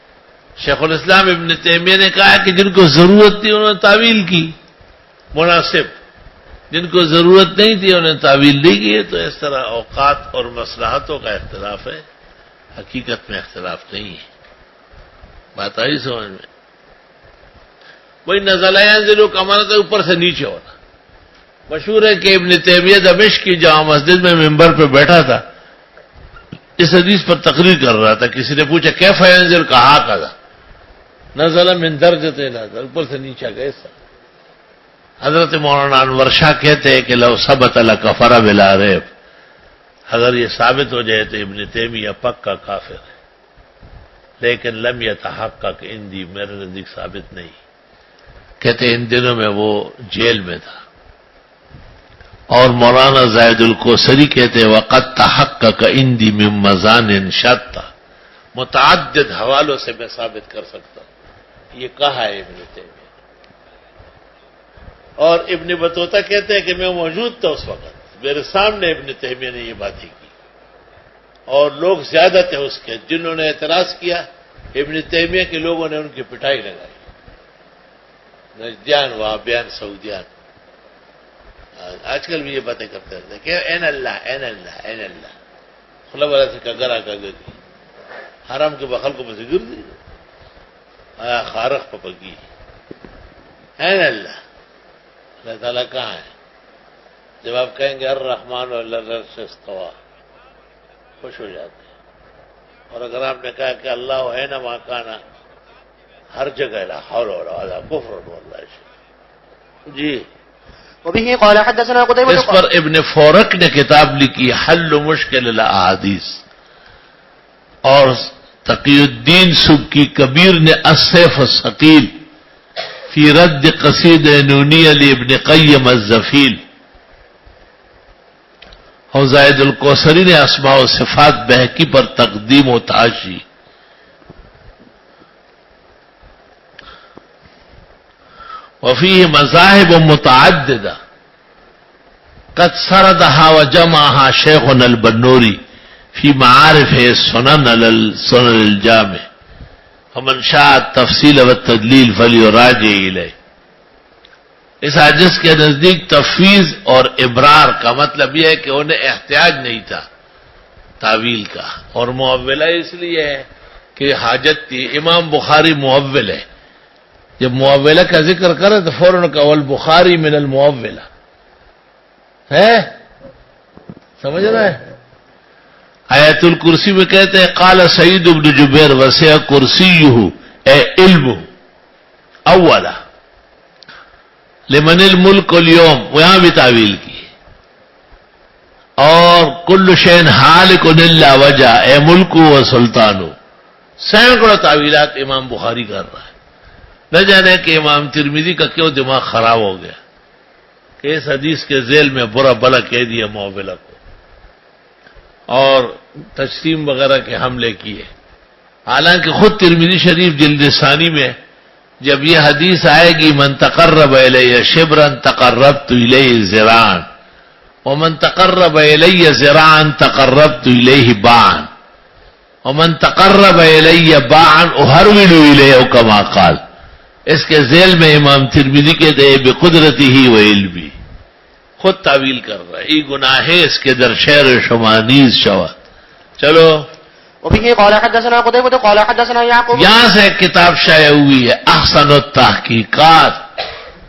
Speaker 1: شیخ الاسلام ابن تیمیہ نے کہا کہ جن کو ضرورت تھی انہوں نے تعویل کی مناسب، جن کو ضرورت نہیں تھی انہوں نے تعویل نہیں کی. تو اس طرح اوقات اور مصلحتوں کا اختلاف ہے، حقیقت میں اختلاف نہیں ہے. بات آئی سمجھ میں؟ وہی نزل ینزل کا معنی تھا اوپر سے نیچے ہونا. مشہور ہے کہ ابن تیمیہ دمشق کی جامع مسجد میں ممبر پہ بیٹھا تھا، اس حدیث پر تقریر کر رہا تھا. کسی نے پوچھا کیف ینزل، کہا کذا، نزل من درجۃ نزل، اوپر سے نیچے گئے. حضرت مولانا انور شاہ کہتے ہیں کہ لو ثبت لکفر بلا ریب، اگر یہ ثابت ہو جائے تو ابن تیمیہ پکا کافر ہے، لیکن لم یتحقق عندی، میرے نزدیک ثابت نہیں. کہتے ان دنوں میں وہ جیل میں تھا. اور مولانا زاہد الکوثری کہتے ہیں وقد تحقق عندی من مزان شتى، متعدد حوالوں سے میں ثابت کر سکتا ہوں. یہ کہا ہے ابن تیمیہ. اور ابن بطوطہ کہتے ہیں کہ میں موجود تھا اس وقت، میرے سامنے ابن تیمیہ نے یہ باتیں کی، اور لوگ زیادہ تھے اس کے جنہوں نے اعتراض کیا. ابن تیمیہ کے لوگوں نے ان کی پٹائی لگائی، نجدیان، وہابیان، سعودیان. آج کل بھی یہ باتیں کرتے رہتے ہیں کہ این اللہ این اللہ این اللہ، خلا والا سے کگرا کگی حرام کے بخل کو بس گر دی آیا خارق پپگی. این اللہ، اللہ تعالیٰ کہاں ہے؟ جب آپ کہیں گے الرحمن والعرش استویٰ، خوش ہو جاتے ہیں. اور اگر آپ نے کہا کہ اللہ اینما کان، ہر جگہ لا حول ولا قوة کفر واللہ شرک. جی.
Speaker 2: وبه قال حدثنا قتيبة.
Speaker 1: اس پر ابن فورک نے کتاب لکھی حل مشکل الاحادیث، اور تقی الدین سبکی کبیر نے السیف الثقیل فی رد قصید نونی علی ابن قیم الزفیل، اور زاہد الکوثری نے اسماء و صفات بہقی پر تقدیم و تحاشی. وفيه مذاهب متعددة قد سردها وجمعها شيخنا البنوري في معارف السنن السنن الجامع، فمن شاء التفصيل والتدليل فليراجع إليه. اس حدیث کے نزدیک تفویض اور ابرار کا مطلب یہ ہے کہ انہیں احتیاج نہیں تھا تعویل کا، اور معولہ اس لیے ہے کہ حاجت تھی. امام بخاری معول ہے، جب معولہ کا ذکر کرے تو فوراً کا والبخاری من المعولہ، ہے سمجھ رہے ہیں؟ آیت الکرسی میں کہتے ہیں قال سعید بن جبیر وسع کرسیہ اے علم اولا لمن الملک اليوم، یہاں بھی تعویل کی، اور کل شین حالک الا وجہ اے ملک و سلطانو، سینکڑوں تعویلات امام بخاری کر رہا ہے. نہ جانے کہ امام ترمذی کا کیوں دماغ خراب ہو گیا کہ اس حدیث کے ذیل میں برا بلا کہہ دیا معوّلہ کو اور تجسیم وغیرہ کے حملے کیے. حالانکہ خود ترمذی شریف جلد ثانی میں جب یہ حدیث آئے گی من تقرب الی شبرا تقربت الیہ ذراعا ومن تقرب الی ذراعا تقربت الیہ باعا ومن تقرب الی باعا احرول الیہ کما قال، اس کے ذیل میں امام ترمذی کہتے ہیں بقدرتہ و علمی، خود تعویل کر رہا ہے ای گناہ اس کے در شعر شمانیز شوات. چلو
Speaker 2: وبه قال حدثنا قتيبة قال حدثنا يعقوب.
Speaker 1: یہاں سے ایک کتاب شائع ہوئی ہے احسن التحقیقات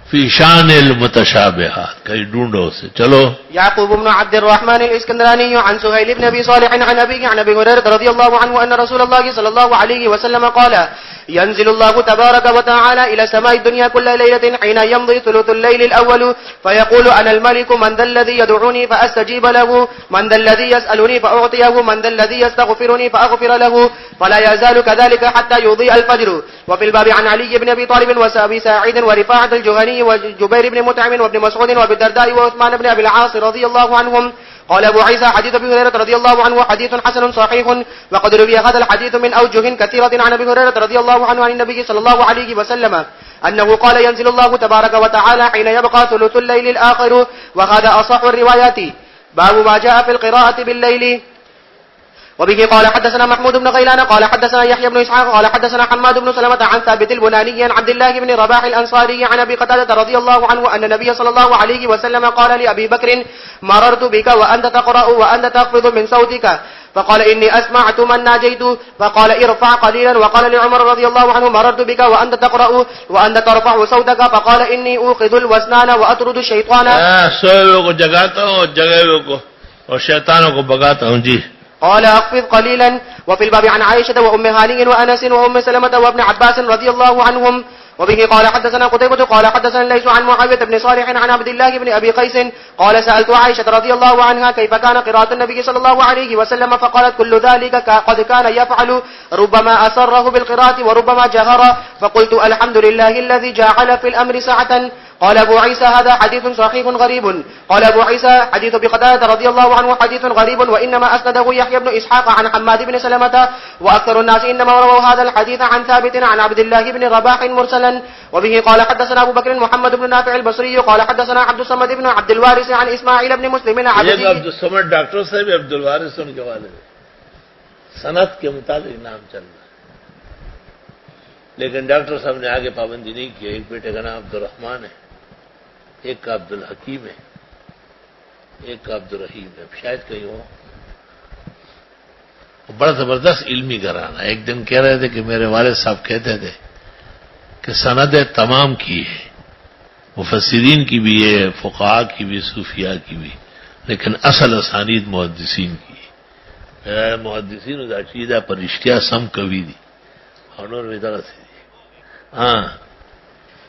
Speaker 1: فی شان المتشابہات، کہیں ڈھونڈو اسے. چلو
Speaker 2: يعقوب بن عبد الرحمن الاسكندراني عن سهيل بن ابي صالح عن ابيه عن ابي هريرة رضي الله عنه ان رسول الله صلى الله عليه وسلم قال ينزل الله تبارك وتعالى الى سماء الدنيا كل ليلة حين يمضي ثلث الليل الاول فيقول انا الملك من ذا الذي يدعوني فاستجيب له من ذا الذي يسألني فاعطيه من ذا الذي يستغفرني فاغفر له فلا يزال كذلك حتى يضيء الفجر. وفي الباب عن علي بن ابي طالب وابي سعيد ورفاعة الجهني وجبير بن مطعم وابن مسعود وابي الدرداء وعثمان بن ابي العاص رضي الله عنهم. قال ابو عيسى حديث ابي هريرة رضي الله عنه حديث حسن صحيح وقد روي هذا الحديث من اوجه كثيرة عن ابي هريرة رضي الله عنه عن النبي صلى الله عليه وسلم انه قال ينزل الله تبارك وتعالى حين يبقى ثلث الليل الاخر وهذا اصح الروايات. باب ما جاء في القراءة بالليل. وبه قال حدثنا محمود بن غيلان قال حدثنا يحيى بن اسحاق قال حدثنا حماد بن سلمة عن ثابت البناني عن عبد الله بن رباح الانصاري عن ابي قتادة رضي الله عنه ان النبي صلى الله عليه وسلم قال لابي بكر مررت بك وانت تقرأ وانت تخفض من صوتك فقال اني اسمعت من ناجيت فقال ارفع قليلا. وقال لعمر رضي الله عنه مررت بك وانت تقرأ وانت ترفع صوتك فقال اني اوقظ الوسنان واطرد الشيطان.
Speaker 1: سوئے کو جگاتا ہوں اور جگہ کو اور شیطانوں کو بگاتا ہوں. جی
Speaker 2: قال اخفض قليلا. وفي الباب عن عائشة وام هاني وانس وام سلمة وابن عباس رضي الله عنهم. وبه قال حدثنا قتيبة قال حدثنا ليس عن معاوية بن صالح عن عبد الله بن ابي قيس قال سألت عائشة رضي الله عنها كيف كان قراءة النبي صلى الله عليه وسلم فقالت كل ذلك قد كان يفعل ربما اسره بالقراءة وربما جهر فقلت الحمد لله الذي جعل في الامر سعة. قال ابو عيسى هذا حديث صحيح غريب. قال ابو عيسى حديث بقتادة رضي الله عنه حديث غريب وانما اسنده يحيى بن اسحاق عن حماد بن سلمة واكثر الناس انما رووا هذا الحديث عن ثابت عن عبد الله بن رباح مرسلا. وبه قال حدثنا ابو بكر محمد بن نافع البصري قال حدثنا عبد الصمد بن عبد الوارث عن اسماعيل بن مسلم عبد
Speaker 1: الصمد ڈاکٹر صاحب عبد الوارث ان کے والد سند کے مطابق نام چل رہا ہے، لیکن ڈاکٹر صاحب نے آگے پابندی نہیں کی. ایک بیٹے کا نام عبد الرحمان ہے، ایک کا عبد الحکیم ہے، ایک کا عبد الرحیم ہے. شاید کہیں ہو. بڑا زبردست علمی گھرانہ. ایک دن کہہ رہے تھے کہ میرے والد صاحب کہتے تھے کہ سندیں تمام کی ہے، مفسرین کی بھی ہے، فقہاء کی بھی، صوفیاء کی بھی، لیکن اصل اسانید محدثین کی ہے. محدثین دا عقیدہ پر اشتیا سم کبھی دی انہوں نے ادھر سے دی. ہاں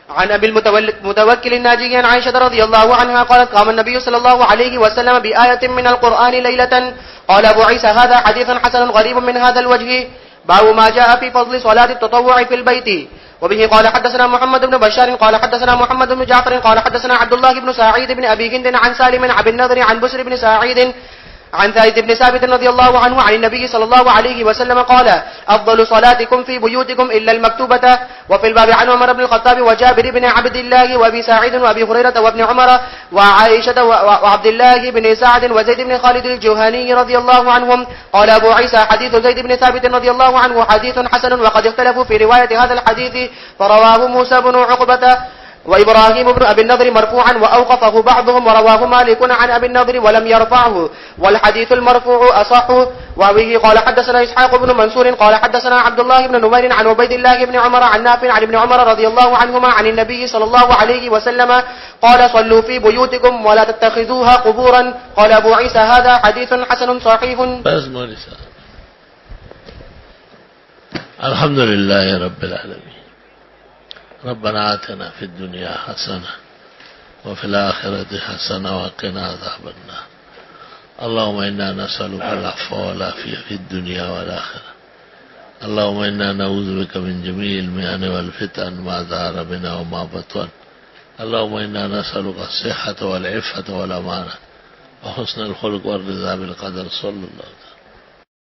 Speaker 2: عن ابي المتوكل الناجي عن عائشة رضي الله عنها قالت قام النبي صلى الله عليه وسلم بآية من القرآن ليلة. قال ابو عيسى هذا حديث حسن غريب من هذا الوجه. باب ما جاء في فضل صلاة التطوع في البيت. وبه قال حدثنا محمد بن بشار قال حدثنا محمد بن جعفر قال حدثنا عبد الله بن سعيد بن ابي هند عن سالم عن النضر عن بسر بن سعيد عن ثابت بن ثابت رضي الله عنه عن النبي صلى الله عليه وسلم قال افضل صلاتكم في بيوتكم الا المكتوبة. وفي الباب عن عمر بن الخطاب وجابر بن عبد الله وابي سعيد وابي هريرة وابن عمر وعائشة وعبد الله بن سعد وزيد بن خالد الجهني رضي الله عنهم. قال ابو عيسى حديث زيد بن ثابت رضي الله عنه حديث حسن وقد اختلفوا في رواية هذا الحديث فرواه موسى بن عقبة وإبراهيم بن أبي النضر مرفوعا وأوقفه بعضهم ورواه مالك عن أبي النضر ولم يرفعه والحديث المرفوع أصح. وبه قال حدثنا إسحاق بن منصور قال حدثنا عبد الله بن نمير عن عبيد الله بن عمر عن نافع عن ابن عمر رضي الله عنهما عن النبي صلى الله عليه وسلم قال صلوا في بيوتكم ولا تتخذوها قبورا. قال أبو عيسى هذا حديث حسن صحيح.
Speaker 1: الحمد لله رب العالمين. ربنا آتنا في الدنيا حسنة وفي الآخرة حسنة وقنا عذاب النار. اللهم إنا نسألك العفو والعافية في الدنيا والآخرة. اللهم إنا نعوذ بك من جميع المحن والفتن ما ظهر منها وما بطن. اللهم إنا نسألك الصحة والعفة والأمانة وحسن الخلق والرضا بالقدر. صلى الله عليه وسلم.